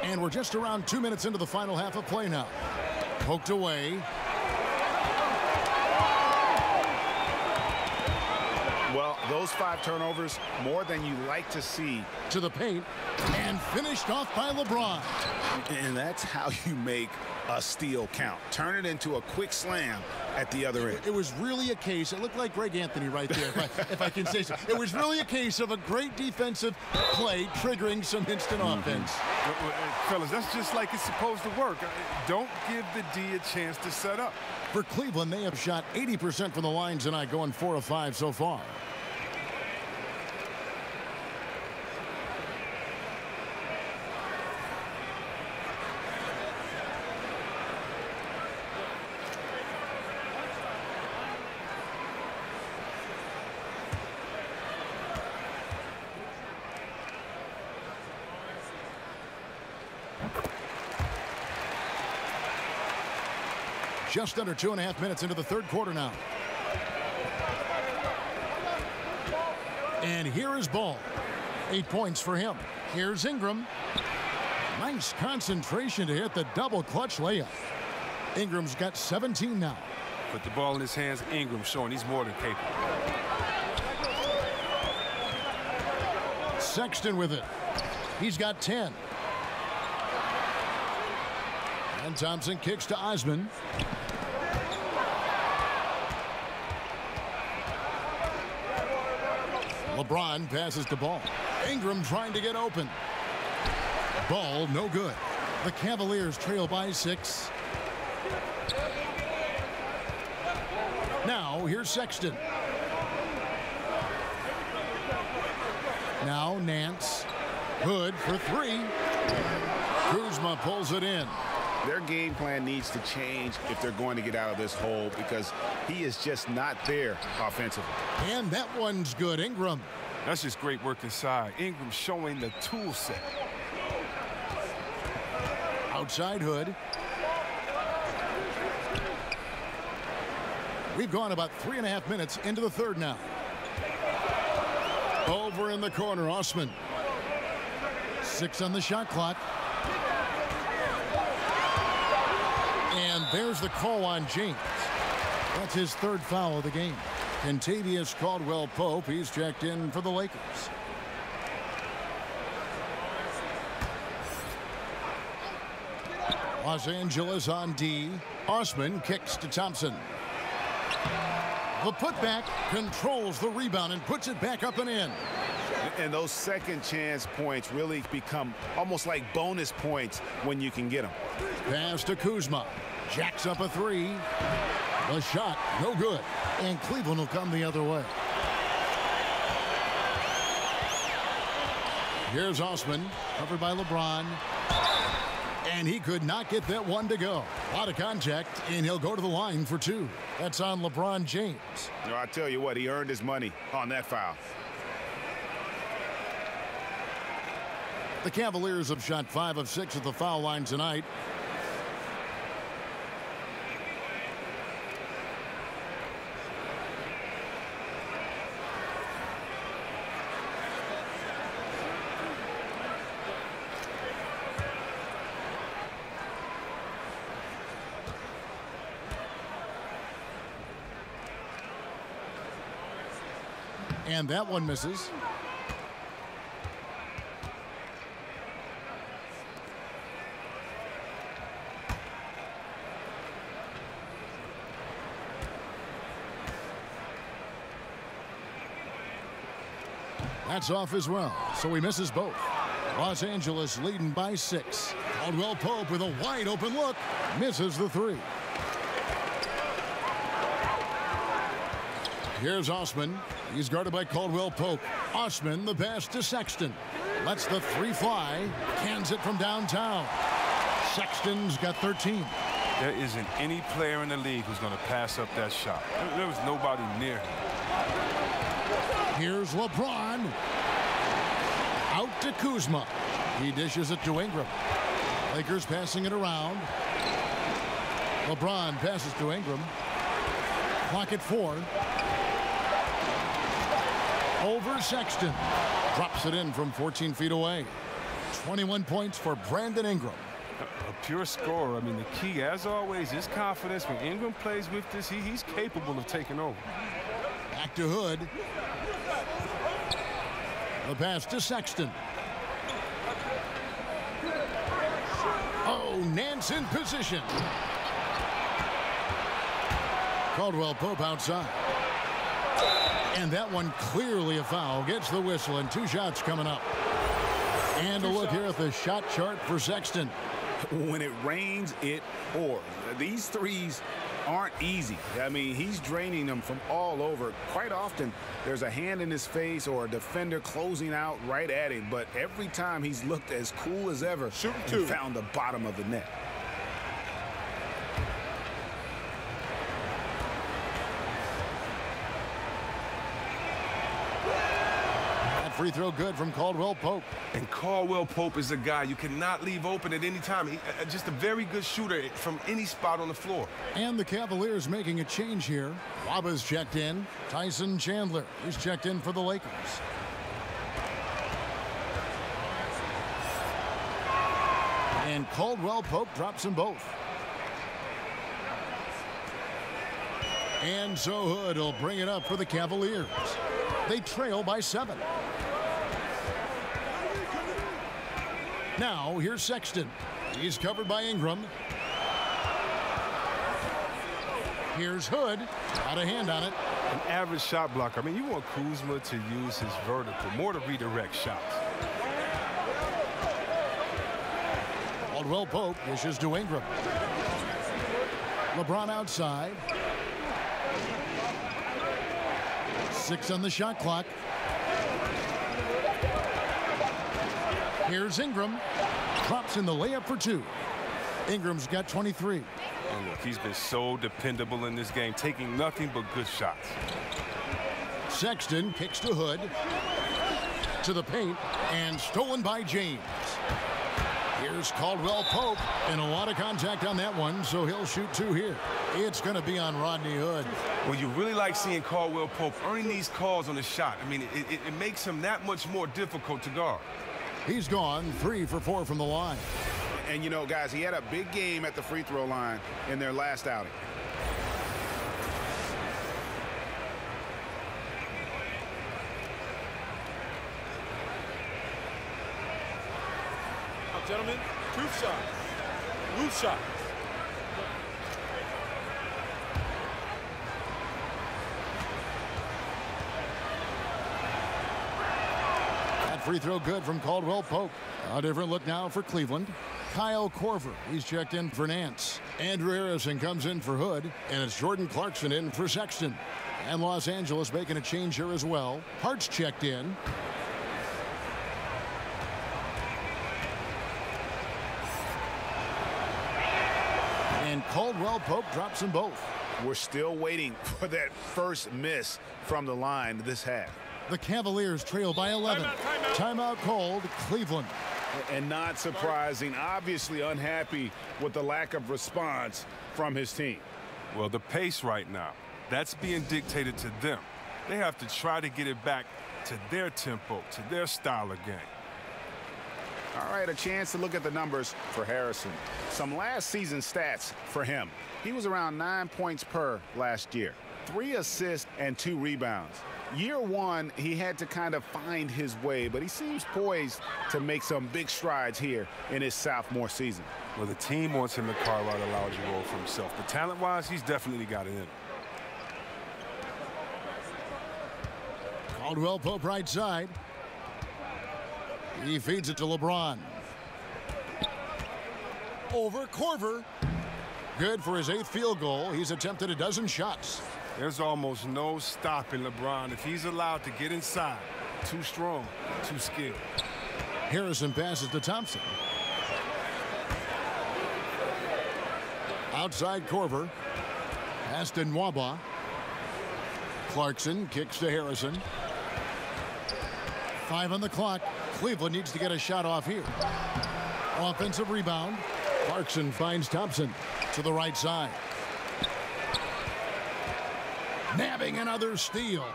And we're just around 2 minutes into the final half of play now. Poked away. Well, those 5 turnovers, more than you like to see. To the paint, and finished off by LeBron. And that's how you make a steal count. Turn it into a quick slam at the other end. It was really a case. It looked like Greg Anthony right there, if I can say so. It was really a case of a great defensive play triggering some instant offense. Fellas, that's just like it's supposed to work. Don't give the D a chance to set up. For Cleveland, they have shot 80% from the line tonight, going 4 of 5 so far. Just under 2.5 minutes into the third quarter now. And here is Ball. 8 points for him. Here's Ingram. Nice concentration to hit the double clutch layup. Ingram's got 17 now. Put the ball in his hands. Ingram showing he's more than capable. Sexton with it. He's got 10. And Thompson kicks to Osman. LeBron passes the ball. Ingram trying to get open. Ball no good. The Cavaliers trail by 6. Now here's Sexton. Now Nance. Hood for 3. Kuzma pulls it in. Their game plan needs to change if they're going to get out of this hole because he is just not there offensively. And that one's good. Ingram. That's just great work inside. Ingram showing the tool set. Outside Hood. We've gone about 3.5 minutes into the third now. Over in the corner, Osman. 6 on the shot clock. And there's the call on James. That's his 3rd foul of the game. Kentavious Caldwell-Pope, he's checked in for the Lakers. Los Angeles on D. Osman kicks to Thompson. The putback controls the rebound and puts it back up and in. And those second chance points really become almost like bonus points when you can get them. Pass to Kuzma. Jacks up a 3. The shot, no good. And Cleveland will come the other way. Here's Osman, covered by LeBron. And he could not get that one to go. A lot of contact, and he'll go to the line for 2. That's on LeBron James. You know, I tell you what, he earned his money on that foul. The Cavaliers have shot 5 of 6 at the foul line tonight. And that one misses. That's off as well, so he misses both. Los Angeles leading by 6. Caldwell-Pope with a wide open look, misses the 3. Here's Osman. He's guarded by Caldwell-Pope. Osman, the pass to Sexton. Lets the 3 fly. Cans it from downtown. Sexton's got 13. There isn't any player in the league who's going to pass up that shot. There was nobody near him. Here's LeBron. Out to Kuzma. He dishes it to Ingram. Lakers passing it around. LeBron passes to Ingram. Clock at 4. Over Sexton. Drops it in from 14 feet away. 21 points for Brandon Ingram. A pure scorer. I mean, the key, as always, is confidence. When Ingram plays with this, he's capable of taking over. Back to Hood. The pass to Sexton. Oh, So Nance in position. Caldwell Pope outside. And that one clearly a foul. Gets the whistle, and 2 shots coming up. And a look here at the shot chart for Sexton. When it rains, it pours. These threes aren't easy. I mean, he's draining them from all over. Quite often, there's a hand in his face or a defender closing out right at him. But every time he's looked as cool as ever and found the bottom of the net. Free throw good from Caldwell Pope. And Caldwell Pope is a guy you cannot leave open at any time. Just a very good shooter from any spot on the floor. And the Cavaliers making a change here. Waba's checked in. Tyson Chandler is checked in for the Lakers. And Caldwell Pope drops them both. And so Hood will bring it up for the Cavaliers. They trail by 7. Now, here's Sexton. He's covered by Ingram. Here's Hood. Got a hand on it. An average shot blocker. I mean, you want Kuzma to use his vertical, more to redirect shots. Caldwell Pope dishes to Ingram. LeBron outside. 6 on the shot clock. Here's Ingram. Drops in the layup for 2. Ingram's got 23. And look, he's been so dependable in this game, taking nothing but good shots. Sexton kicks to Hood. To the paint, and stolen by James. Here's Caldwell Pope, and a lot of contact on that one, so he'll shoot 2 here. It's going to be on Rodney Hood. Well, you really like seeing Caldwell Pope earning these calls on the shot. I mean, it makes him that much more difficult to guard. He's gone 3 for 4 from the line. And, you know, guys, he had a big game at the free throw line in their last outing. Now, gentlemen, truth shot. Loose shot. Free throw good from Caldwell Pope. A different look now for Cleveland. Kyle Korver, he's checked in for Nance. Andrew Harrison comes in for Hood, and it's Jordan Clarkson in for Sexton. And Los Angeles making a change here as well. Hart's checked in. And Caldwell Pope drops them both. We're still waiting for that first miss from the line this half. The Cavaliers trail by 11. Timeout called, Cleveland. And not surprising, obviously unhappy with the lack of response from his team. Well, the pace right now, that's being dictated to them. They have to try to get it back to their tempo, to their style of game. All right, a chance to look at the numbers for Harrison. Some last season stats for him. He was around 9 points per last year. 3 assists and 2 rebounds. Year 1, he had to kind of find his way, but he seems poised to make some big strides here in his sophomore season. Well, the team wants him to carve out a larger role for himself. But talent-wise, he's definitely got it in him. Caldwell Pope right side. He feeds it to LeBron. Over Korver. Good for his 8th field goal. He's attempted a dozen shots. There's almost no stopping LeBron if he's allowed to get inside. Too strong, too skilled. Harrison passes to Thompson. Outside Korver. Pass to Nwaba. Clarkson kicks to Harrison. 5 on the clock. Cleveland needs to get a shot off here. Offensive rebound. Clarkson finds Thompson to the right side. Nabbing another steal.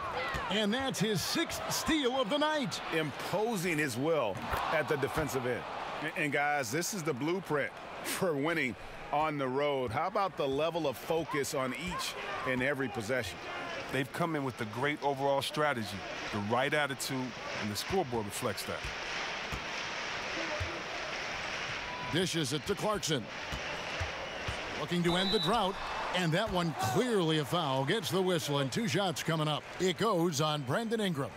And that's his 6th steal of the night. Imposing his will at the defensive end. And guys, this is the blueprint for winning on the road. How about the level of focus on each and every possession? They've come in with a great overall strategy, the right attitude, and the scoreboard reflects that. Dishes it to Clarkson. Looking to end the drought. And that one clearly a foul. Gets the whistle and 2 shots coming up. It goes on Brandon Ingram.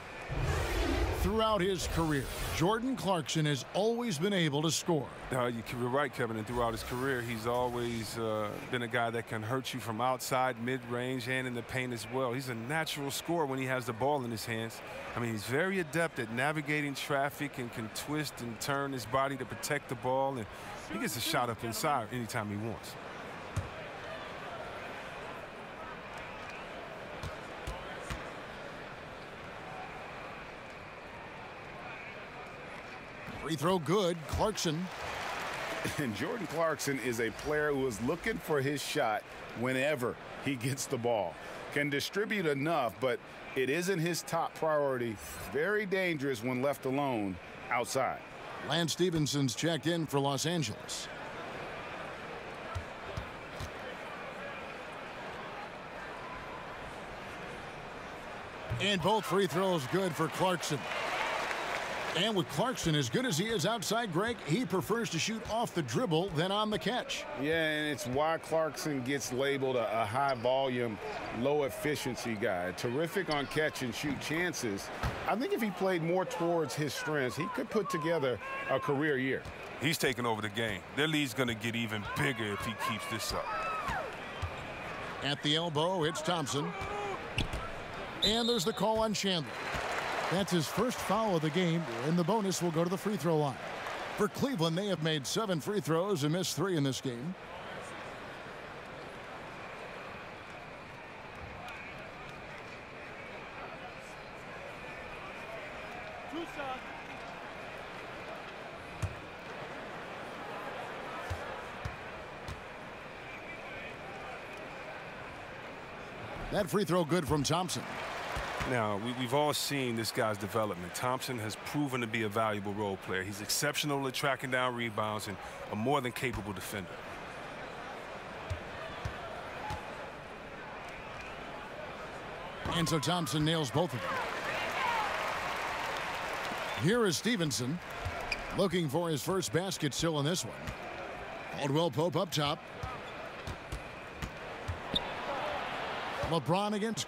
Throughout his career, Jordan Clarkson has always been able to score. You're right, Kevin. And throughout his career, he's always been a guy that can hurt you from outside, mid-range, and in the paint as well. He's a natural scorer when he has the ball in his hands. I mean, he's very adept at navigating traffic and can twist and turn his body to protect the ball. And he gets a shot up inside anytime he wants. Free throw good. Clarkson. And Jordan Clarkson is a player who is looking for his shot whenever he gets the ball. Can distribute enough, but it isn't his top priority. Very dangerous when left alone outside. Lance Stephenson's checked in for Los Angeles. And both free throws good for Clarkson. And with Clarkson as good as he is outside, Greg, he prefers to shoot off the dribble than on the catch. Yeah, and it's why Clarkson gets labeled a high-volume, low-efficiency guy. Terrific on catch-and-shoot chances. I think if he played more towards his strengths, he could put together a career year. He's taking over the game. Their lead's going to get even bigger if he keeps this up. At the elbow, it's Thompson. And there's the call on Chandler. That's his first foul of the game, and the bonus will go to the free throw line. For Cleveland, they have made 7 free throws and missed 3 in this game. That free throw good from Thompson. Now, we've all seen this guy's development. Thompson has proven to be a valuable role player. He's exceptional at tracking down rebounds and a more than capable defender. And so Thompson nails both of them. Here is Stevenson looking for his first basket still in this one. Caldwell Pope up top. LeBron against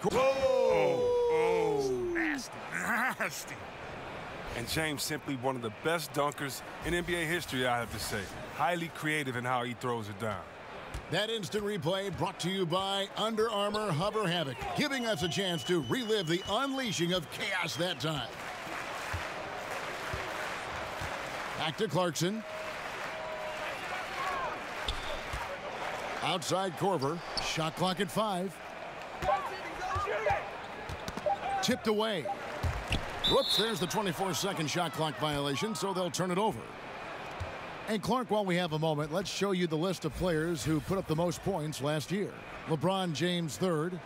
Nasty. And James simply one of the best dunkers in NBA history, I have to say. Highly creative in how he throws it down. That instant replay brought to you by Under Armour Hover Havoc, giving us a chance to relive the unleashing of chaos that time. Back to Clarkson. Outside Korver. Shot clock at 5. Tipped away. Whoops, there's the 24-second shot clock violation, so they'll turn it over. And Clark, while we have a moment, let's show you the list of players who put up the most points last year. LeBron James third.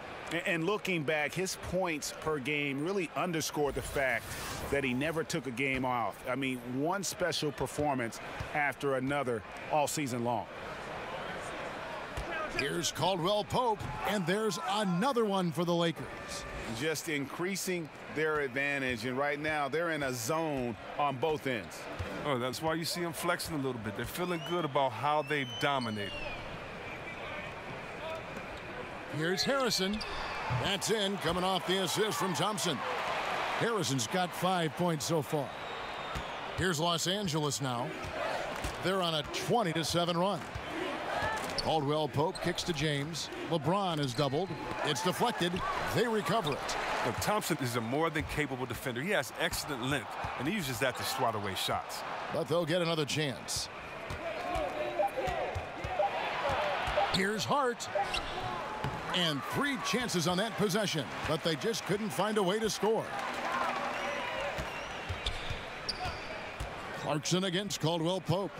And looking back, his points per game really underscored the fact that he never took a game off. I mean, one special performance after another all season long. Here's Caldwell Pope, and there's another one for the Lakers. Just increasing their advantage, and right now they're in a zone on both ends. Oh, that's why you see them flexing a little bit. They're feeling good about how they've dominated. Here's Harrison. That's in, coming off the assist from Thompson. Harrison's got 5 points so far. Here's Los Angeles now. They're on a 20-7 run. Caldwell Pope kicks to James. LeBron is doubled. It's deflected. They recover it. Look, Thompson is a more than capable defender. He has excellent length, and he uses that to swat away shots. But they'll get another chance. Here's Hart. And 3 chances on that possession, but they just couldn't find a way to score. Clarkson against Caldwell Pope.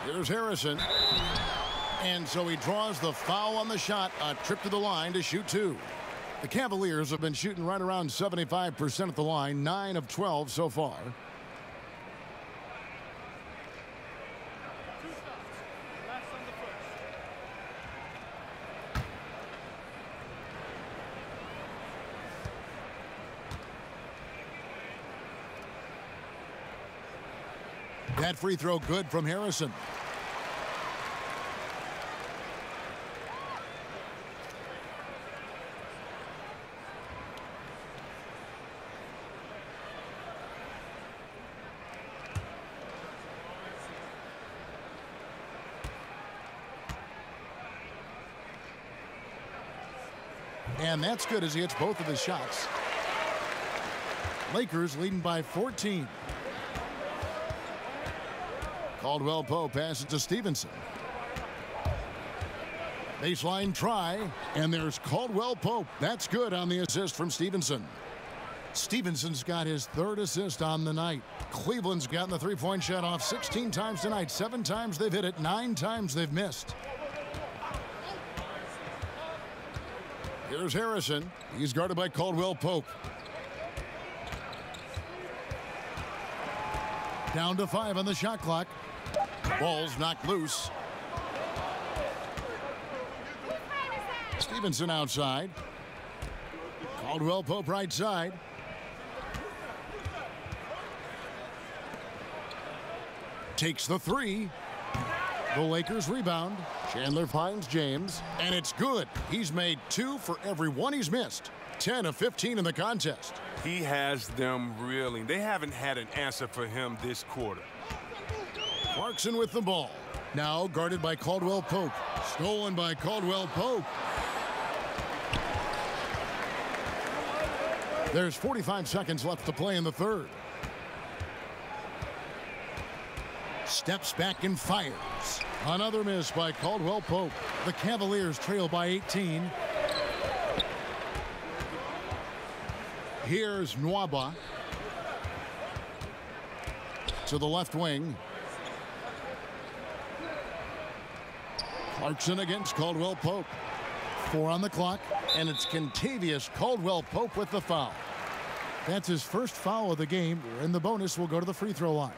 Here's Harrison. And so he draws the foul on the shot, a trip to the line to shoot 2. The Cavaliers have been shooting right around 75% at the line, 9 of 12 so far. That free throw good from Harrison. And that's good as he hits both of his shots. Lakers leading by 14. Caldwell Pope passes to Stevenson. Baseline try, and there's Caldwell Pope. That's good on the assist from Stevenson. Stevenson's got his third assist on the night. Cleveland's gotten the three-point shot off 16 times tonight. 7 times they've hit it, 9 times they've missed. Here's Harrison. He's guarded by Caldwell Pope. Down to 5 on the shot clock. Ball's knocked loose. Stevenson outside. Caldwell Pope right side. Takes the three. The Lakers rebound. Chandler finds James, and it's good. He's made 2 for every 1 he's missed. 10 of 15 in the contest. He has them reeling. They haven't had an answer for him this quarter. Clarkson with the ball. Now guarded by Caldwell Pope. Stolen by Caldwell Pope. There's 45 seconds left to play in the third. Steps back and fires. Another miss by Caldwell Pope. The Cavaliers trail by 18. Here's Nwaba. To the left wing. Clarkson against Caldwell Pope. 4 on the clock, and it's Kentavious Caldwell Pope with the foul. That's his first foul of the game, and the bonus will go to the free throw line.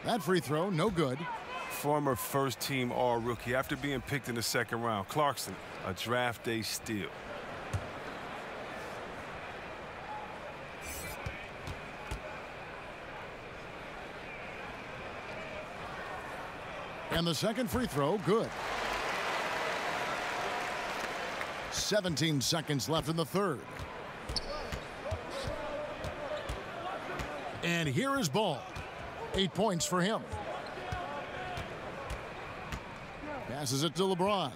That free throw, no good. Former first-team All-Rookie after being picked in the second round. Clarkson, a draft day steal. And the second free throw, good. 17 seconds left in the third. And here is Ball. 8 points for him. Passes it to LeBron.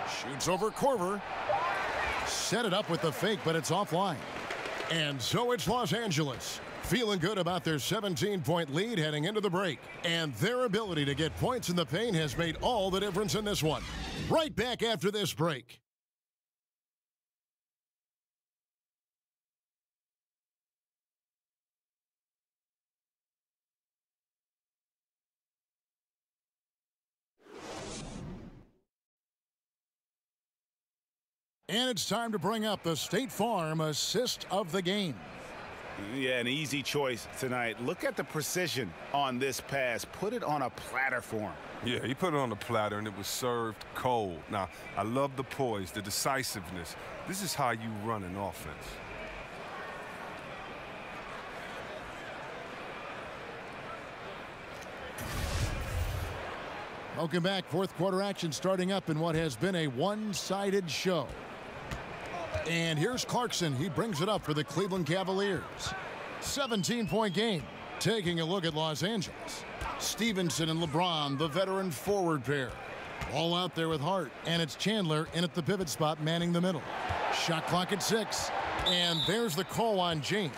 Shoots over Korver. Set it up with the fake, but it's offline. And so it's Los Angeles. Feeling good about their 17-point lead heading into the break. And their ability to get points in the paint has made all the difference in this one. Right back after this break. And it's time to bring up the State Farm assist of the game. Yeah, an easy choice tonight. Look at the precision on this pass. Put it on a platter for him. Yeah, he put it on the platter, and it was served cold. Now, I love the poise, the decisiveness. This is how you run an offense. Welcome back. Fourth quarter action starting up in what has been a one-sided show. And here's Clarkson. He brings it up for the Cleveland Cavaliers. 17-point game. Taking a look at Los Angeles. Stevenson and LeBron, the veteran forward pair. All out there with Hart. And it's Chandler in at the pivot spot, manning the middle. Shot clock at 6. And there's the call on James.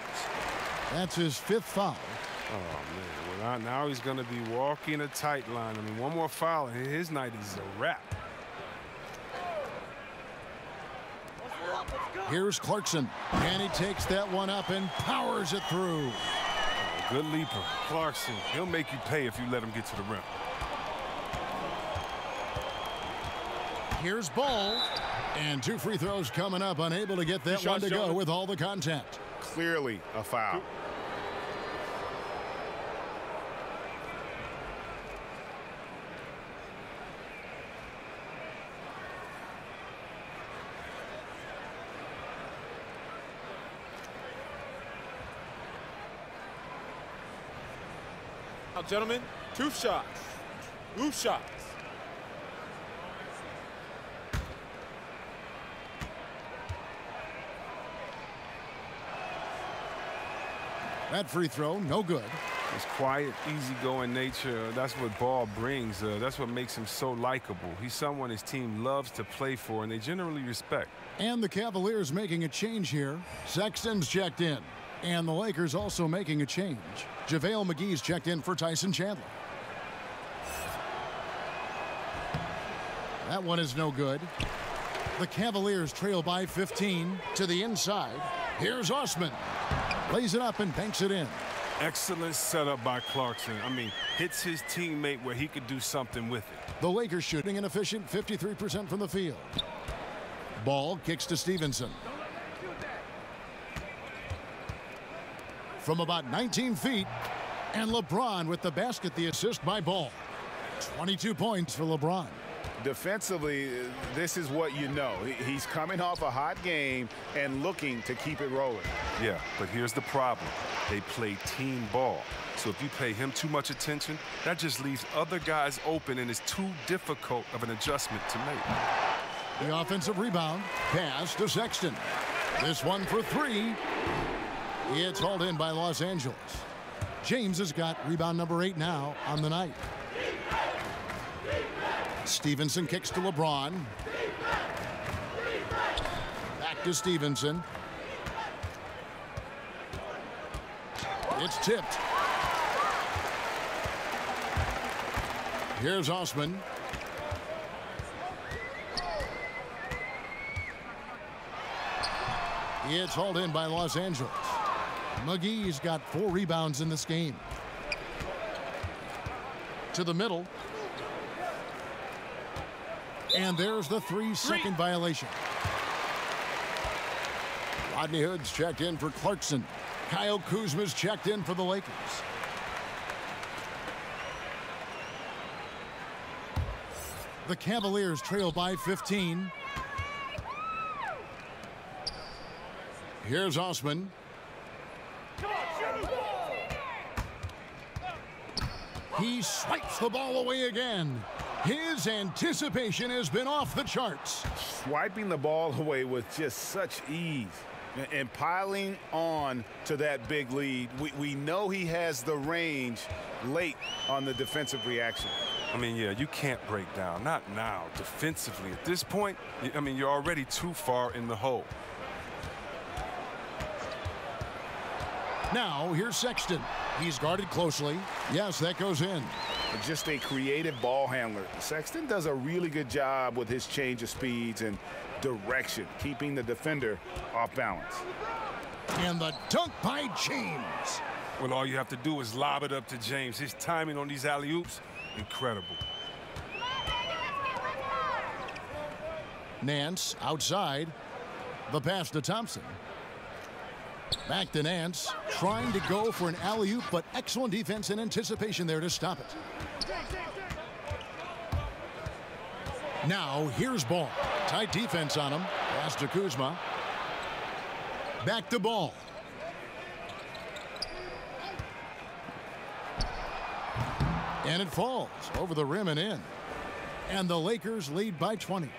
That's his 5th foul. Oh, man. Well, now he's going to be walking a tight line. I mean, one more foul, and his night is a wrap. Here's Clarkson, and he takes that one up and powers it through. Good leaper. Clarkson, he'll make you pay if you let him get to the rim. Here's Ball. And 2 free throws coming up, unable to get that one to go with all the contact. Clearly a foul. Now, gentlemen, 2 shots. 2 shots. That free throw, no good. His quiet, easygoing nature, that's what Ball brings. That's what makes him so likable. He's someone his team loves to play for, and they generally respect. And the Cavaliers making a change here. Sexton's checked in. And the Lakers also making a change. JaVale McGee's checked in for Tyson Chandler. That one is no good. The Cavaliers trail by 15 to the inside. Here's Osman. Lays it up and banks it in. Excellent setup by Clarkson. I mean, hits his teammate where he could do something with it. The Lakers shooting an efficient 53% from the field. Ball kicks to Stevenson. From about 19 feet, and LeBron with the basket, the assist by Ball. 22 points for LeBron. Defensively, this is what you know. He's coming off a hot game and looking to keep it rolling. Yeah, but here's the problem. They play team ball. So if you pay him too much attention, that just leaves other guys open, and it's too difficult of an adjustment to make. The offensive rebound, pass to Sexton. This one for 3. It's hauled in by Los Angeles. James has got rebound number 8 now on the night. Stevenson kicks to LeBron. Back to Stevenson. It's tipped. Here's Osman. It's hauled in by Los Angeles. McGee's got 4 rebounds in this game. To the middle. And there's the 3-second violation. Rodney Hood's checked in for Clarkson. Kyle Kuzma's checked in for the Lakers. The Cavaliers trail by 15. Here's Osman. He swipes the ball away again. His anticipation has been off the charts. Swiping the ball away with just such ease and piling on to that big lead. We know he has the range late on the defensive reaction. I mean, yeah, you can't break down. Not now. Defensively, at this point, I mean, you're already too far in the hole. Now, here's Sexton. He's guarded closely. Yes, that goes in. Just a creative ball handler. Sexton does a really good job with his change of speeds and direction, keeping the defender off balance. And the dunk by James. Well, all you have to do is lob it up to James. His timing on these alley-oops, incredible. Nance outside. The pass to Thompson. Back to Nance, trying to go for an alley-oop, but excellent defense and anticipation there to stop it. Now, here's Ball. Tight defense on him. Pass to Kuzma. Back to Ball. And it falls over the rim and in. And the Lakers lead by 20.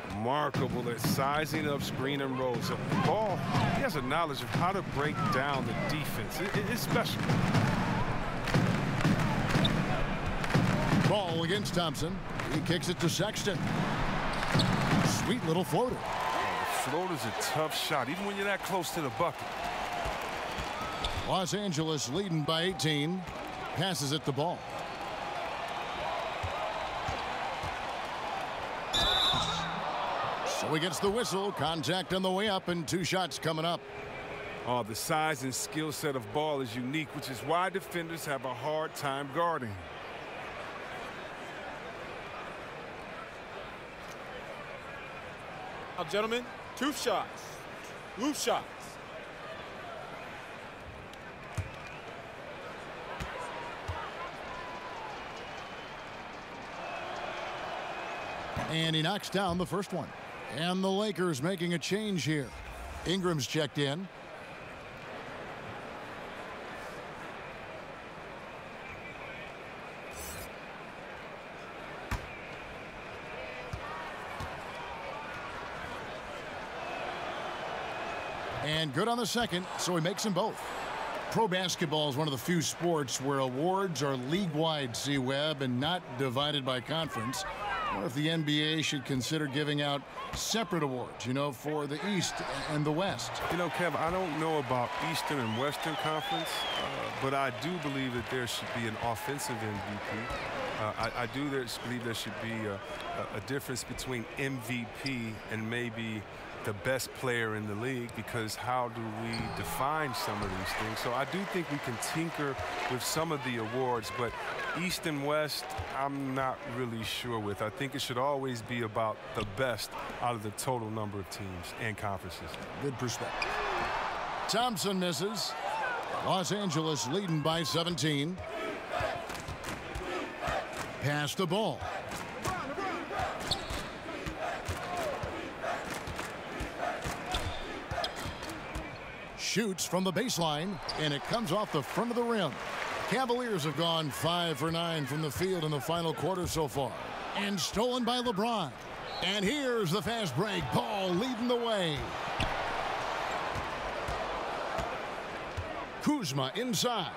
Remarkable at sizing up screen and roll. So Ball, he has a knowledge of how to break down the defense. It's special. Ball against Thompson. He kicks it to Sexton. Sweet little floater. The floater's a tough shot, even when you're that close to the bucket. Los Angeles leading by 18. Passes it to Ball. So he gets the whistle. Contact on the way up and 2 shots coming up. Oh, the size and skill set of Ball is unique, which is why defenders have a hard time guarding. Now, gentlemen, 2 shots. Loose shots. And he knocks down the first one. And the Lakers making a change here. Ingram's checked in. And good on the second, so he makes them both. Pro basketball is one of the few sports where awards are league-wide, C-Web, and not divided by conference. What if the NBA should consider giving out separate awards, for the East and the West? Kev, I don't know about Eastern and Western Conference, but I do believe that there should be an offensive MVP. I do believe there should be a difference between MVP and maybe the best player in the league, because how do we define some of these things? So I do think we can tinker with some of the awards, but East and West, I'm not really sure with. I think it should always be about the best out of the total number of teams and conferences. Good perspective. Thompson misses. Los Angeles leading by 17. Pass the ball. Shoots from the baseline, and it comes off the front of the rim. Cavaliers have gone 5 for 9 from the field in the final quarter so far. And stolen by LeBron. And here's the fast break. Ball leading the way. Kuzma inside.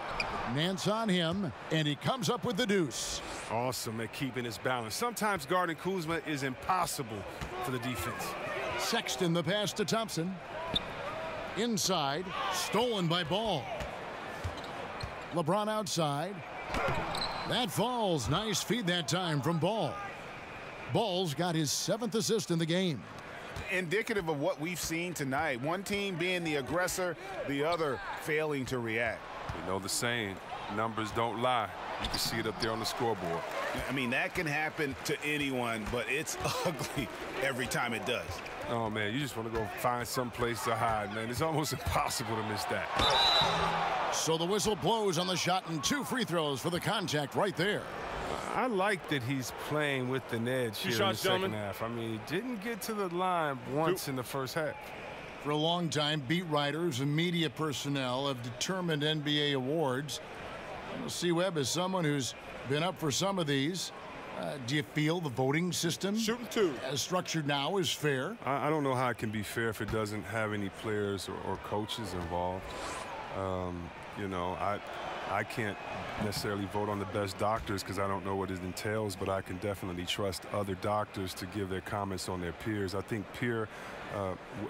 Nance on him, and he comes up with the deuce. Awesome at keeping his balance. Sometimes guarding Kuzma is impossible for the defense. Sexton the pass to Thompson. Inside, stolen by Ball. LeBron outside. That falls. Nice feed that time from Ball. Ball's got his 7th assist in the game. Indicative of what we've seen tonight. One team being the aggressor, the other failing to react. You know the saying, numbers don't lie. You can see it up there on the scoreboard. I mean, that can happen to anyone, but it's ugly every time it does. Oh, man, you just want to go find some place to hide, man. It's almost impossible to miss that. So the whistle blows on the shot, and 2 free throws for the contact right there. I like that he's playing with an edge here in the second half. I mean, he didn't get to the line once in the first half. For a long time, beat writers and media personnel have determined NBA awards. C-Web is someone who's been up for some of these. Do you feel the voting system as structured now is fair? I don't know how it can be fair if it doesn't have any players or coaches involved. I can't necessarily vote on the best doctors because I don't know what it entails, but I can definitely trust other doctors to give their comments on their peers. I think peer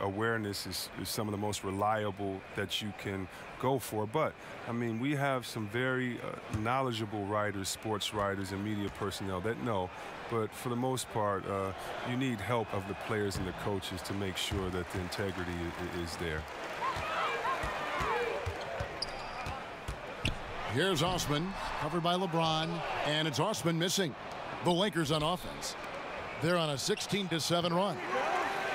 awareness is some of the most reliable that you can go for. But, I mean, we have some very knowledgeable writers, sports writers, and media personnel that know. But for the most part, you need help of the players and the coaches to make sure that the integrity is there. Here's Osman, covered by LeBron, and it's Osman missing. The Lakers on offense. They're on a 16-7 run.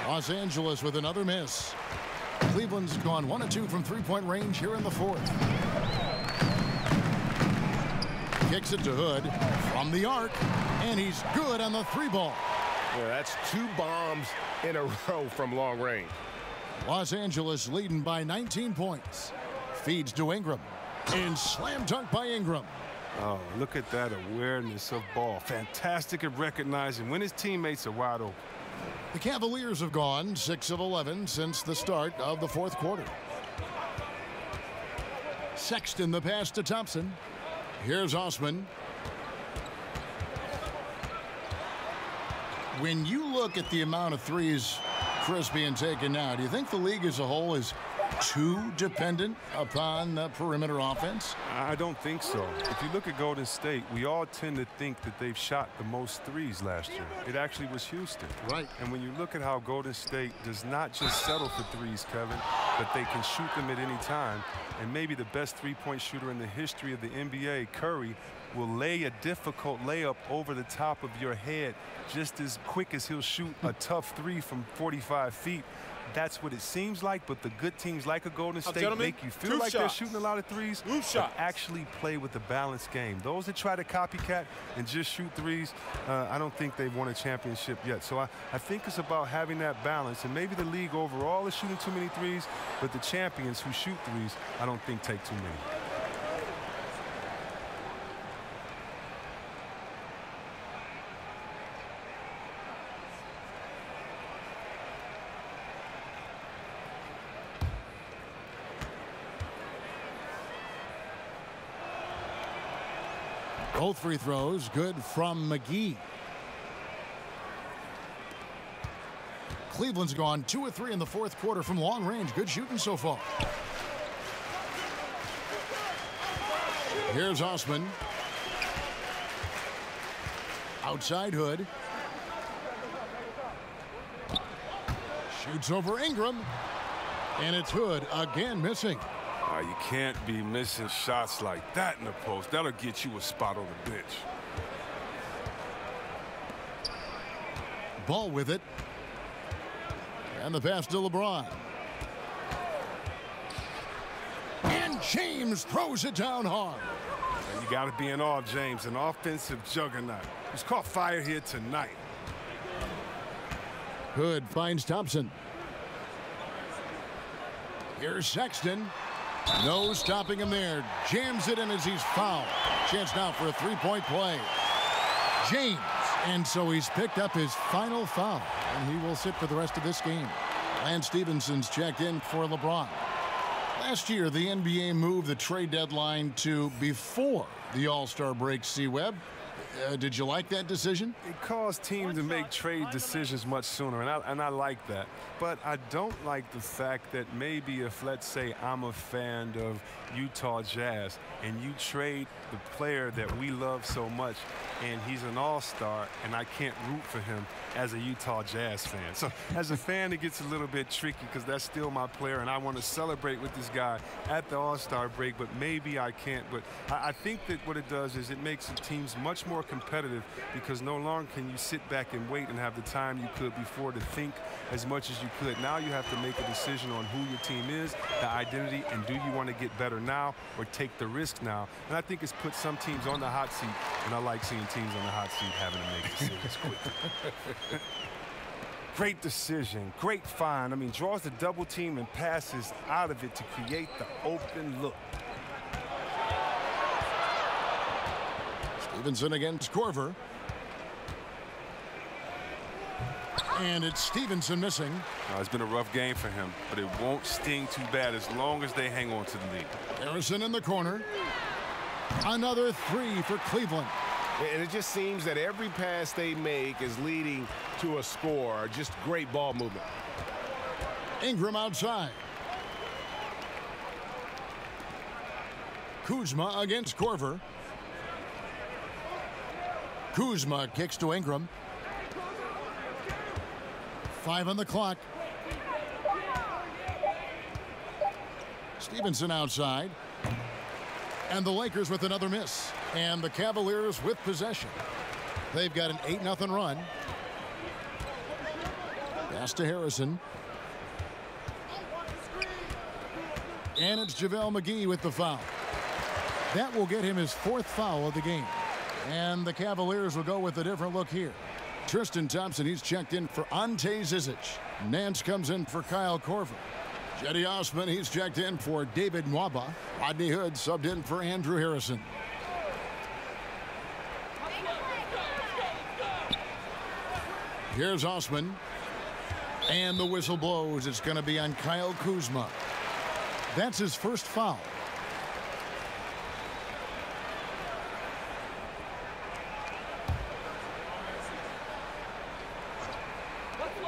Los Angeles with another miss. Cleveland's gone 1 of 2 from three-point range here in the 4th. Kicks it to Hood from the arc, and he's good on the 3-ball. Yeah, that's 2 bombs in a row from long range. Los Angeles leading by 19 points. Feeds to Ingram. And slam dunk by Ingram. Oh, look at that awareness of Ball. Fantastic at recognizing when his teammates are wide open. The Cavaliers have gone 6 of 11 since the start of the 4th quarter. Sexton the pass to Thompson. Here's Osman. When you look at the amount of threes Chris being taken now, do you think the league as a whole is too dependent upon the perimeter offense? I don't think so. If you look at Golden State, we all tend to think that they've shot the most threes last year. It actually was Houston. Right. And when you look at how Golden State does not just settle for threes, Kevin, but they can shoot them at any time. And maybe the best three-point shooter in the history of the NBA, Curry, will lay a difficult layup over the top of your head just as quick as he'll shoot a tough three from 45 feet. That's what it seems like, but the good teams like a Golden State make you feel like they're shooting a lot of threes, but actually play with a balanced game. Those that try to copycat and just shoot threes, I don't think they've won a championship yet. So I think it's about having that balance, and maybe the league overall is shooting too many threes, but the champions who shoot threes, I don't think take too many. Both free throws good from McGee. Cleveland's gone 2 of 3 in the fourth quarter from long range. Good shooting so far. Here's Osman. Outside Hood. Shoots over Ingram. And it's Hood again missing. You can't be missing shots like that in the post. That'll get you a spot on the bench. Ball with it. And the pass to LeBron. And James throws it down hard. You got to be in awe of James, an offensive juggernaut. He's caught fire here tonight. Hood finds Thompson. Here's Sexton. No stopping him there. Jams it in as he's fouled. Chance now for a three-point play. James. And so he's picked up his final foul. And he will sit for the rest of this game. Lance Stephenson's checked in for LeBron. Last year, the NBA moved the trade deadline to before the All-Star break, C-Web. Did you like that decision? It caused teams to make trade decisions much sooner, and I like that. But I don't like the fact that maybe if, let's say, I'm a fan of Utah Jazz and you trade the player that we love so much and he's an all-star and I can't root for him as a Utah Jazz fan. So as a fan, it gets a little bit tricky because that's still my player and I want to celebrate with this guy at the All-Star break, but maybe I can't. But I think that what it does is it makes the teams much more competitive because no longer can you sit back and wait and have the time you could before to think as much as you could. Now you have to make a decision on who your team is, the identity, and do you want to get better now or take the risk now? And I think it's put some teams on the hot seat, and I like seeing teams on the hot seat having to make decisions quickly. Great decision, great find. I mean, draws the double team and passes out of it to create the open look. Stevenson against Korver. And it's Stevenson missing. It's been a rough game for him, but it won't sting too bad as long as they hang on to the lead. Harrison in the corner. Another three for Cleveland. And it just seems that every pass they make is leading to a score. Just great ball movement. Ingram outside. Kuzma against Korver. Kuzma kicks to Ingram. 5 on the clock. Stevenson outside. And the Lakers with another miss. And the Cavaliers with possession. They've got an 8-0 run. Pass to Harrison. And it's JaVale McGee with the foul. That will get him his 4th foul of the game. And the Cavaliers will go with a different look here. Tristan Thompson, he's checked in for Ante Zizic. Nance comes in for Kyle Korver. Jetty Osman, he's checked in for David Nwaba. Rodney Hood subbed in for Andrew Harrison. Here's Osman. And the whistle blows. It's going to be on Kyle Kuzma. That's his 1st foul.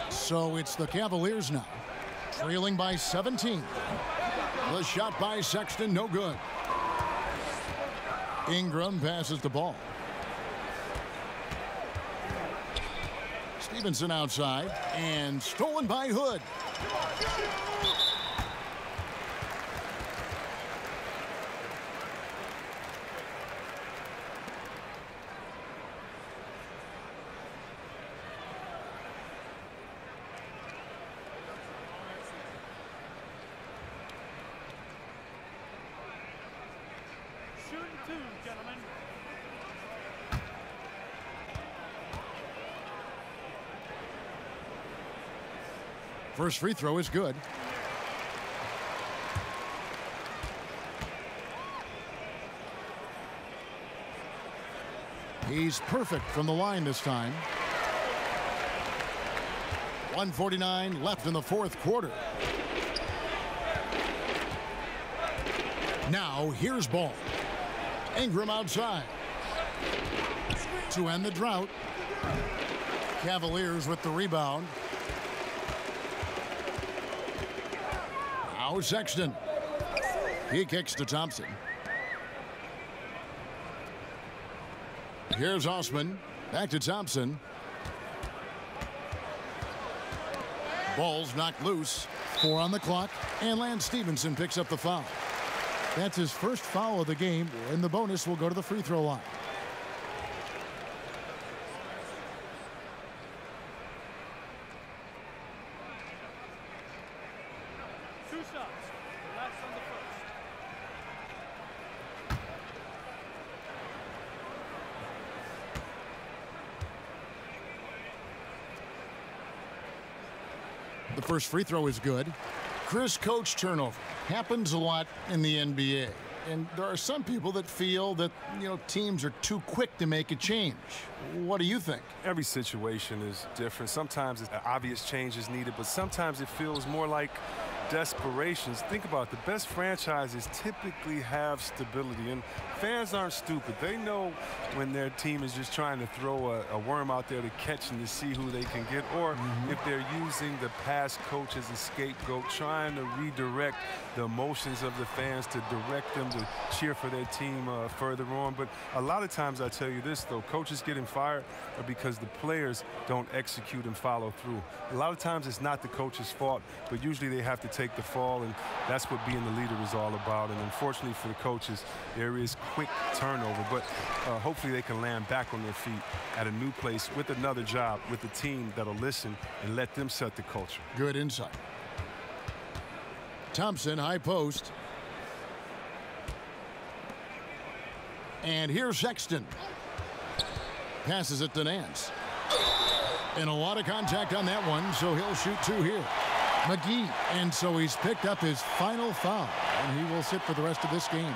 So it's the Cavaliers now, trailing by 17. The shot by Sexton, no good. Ingram passes the ball. Stevenson outside, and stolen by Hood. gentlemen. First free throw is good. He's perfect from the line this time. 1:49 left in the fourth quarter. Now here's ball. Ingram outside. To end the drought. Cavaliers with the rebound. Now Sexton. He kicks to Thompson. Here's Osman. Back to Thompson. Ball's knocked loose. 4 on the clock. And Lance Stevenson picks up the foul. That's his first foul of the game, and the bonus will go to the free throw line. Two shots. Last on the first. The first free throw is good. Chris, coach turnover happens a lot in the NBA. And there are some people that feel that, teams are too quick to make a change. What do you think? Every situation is different. Sometimes an obvious change is needed, but sometimes it feels more like desperations. Think about it. The best franchises typically have stability, and fans aren't stupid. They know when their team is just trying to throw a worm out there to catch and to see who they can get, or if they're using the past coach as a scapegoat, trying to redirect the emotions of the fans to direct them to cheer for their team further on. But a lot of times, I tell you this, though, coaches getting fired are because the players don't execute and follow through. A lot of times it's not the coach's fault, but usually they have to take the fall, and that's what being the leader is all about. And unfortunately for the coaches, there is quick turnover, but hopefully they can land back on their feet at a new place with another job, with a team that'll listen and let them set the culture. Good insight. Thompson, high post. And here's Sexton. Passes it to Nance. And a lot of contact on that one, so he'll shoot 2 here. McGee, and so he's picked up his final foul, and he will sit for the rest of this game.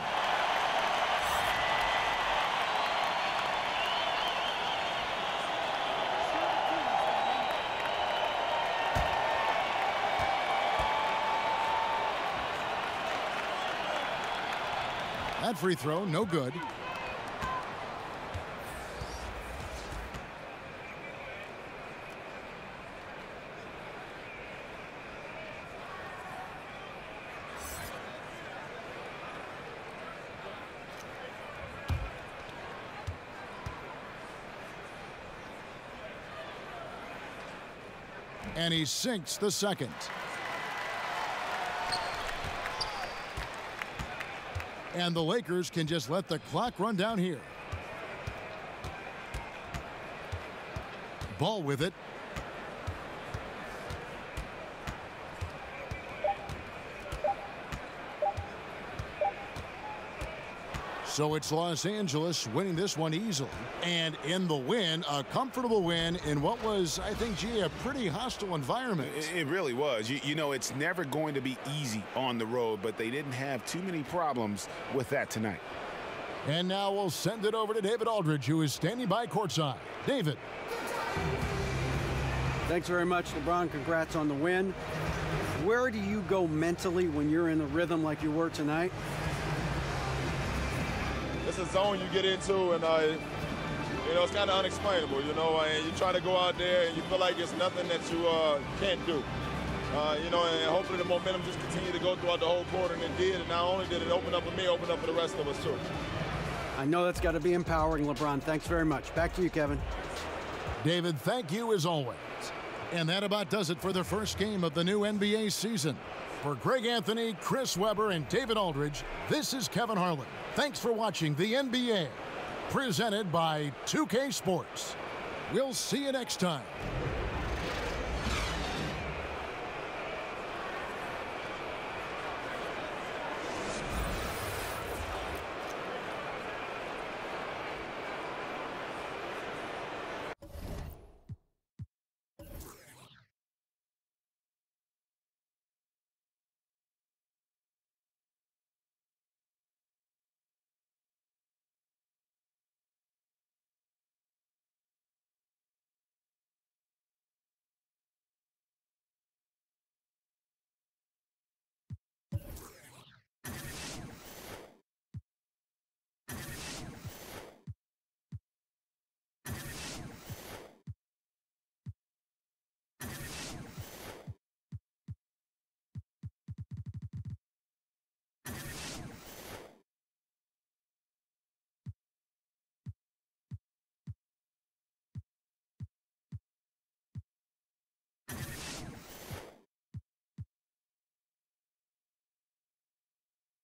That free throw, no good. And he sinks the second. And the Lakers can just let the clock run down here. Ball with it. So it's Los Angeles winning this one easily. And in the win, a comfortable win in what was, I think, a pretty hostile environment. It really was. You know, it's never going to be easy on the road, but they didn't have too many problems with that tonight. And now we'll send it over to David Aldridge, who is standing by courtside. David. Thanks very much, LeBron. Congrats on the win. Where do you go mentally when you're in a rhythm like you were tonight? It's a zone you get into, and it's kind of unexplainable, and you try to go out there and you feel like it's nothing that you can't do, and hopefully the momentum just continued to go throughout the whole quarter, and it did. And not only did it open up for me, open up for the rest of us too. I know that's got to be empowering, LeBron. Thanks very much. Back to you, Kevin. David, thank you as always. And that about does it for the first game of the new NBA season. For Greg Anthony, Chris Webber, and David Aldridge, this is Kevin Harlan. Thanks for watching the NBA, presented by 2K Sports. We'll see you next time.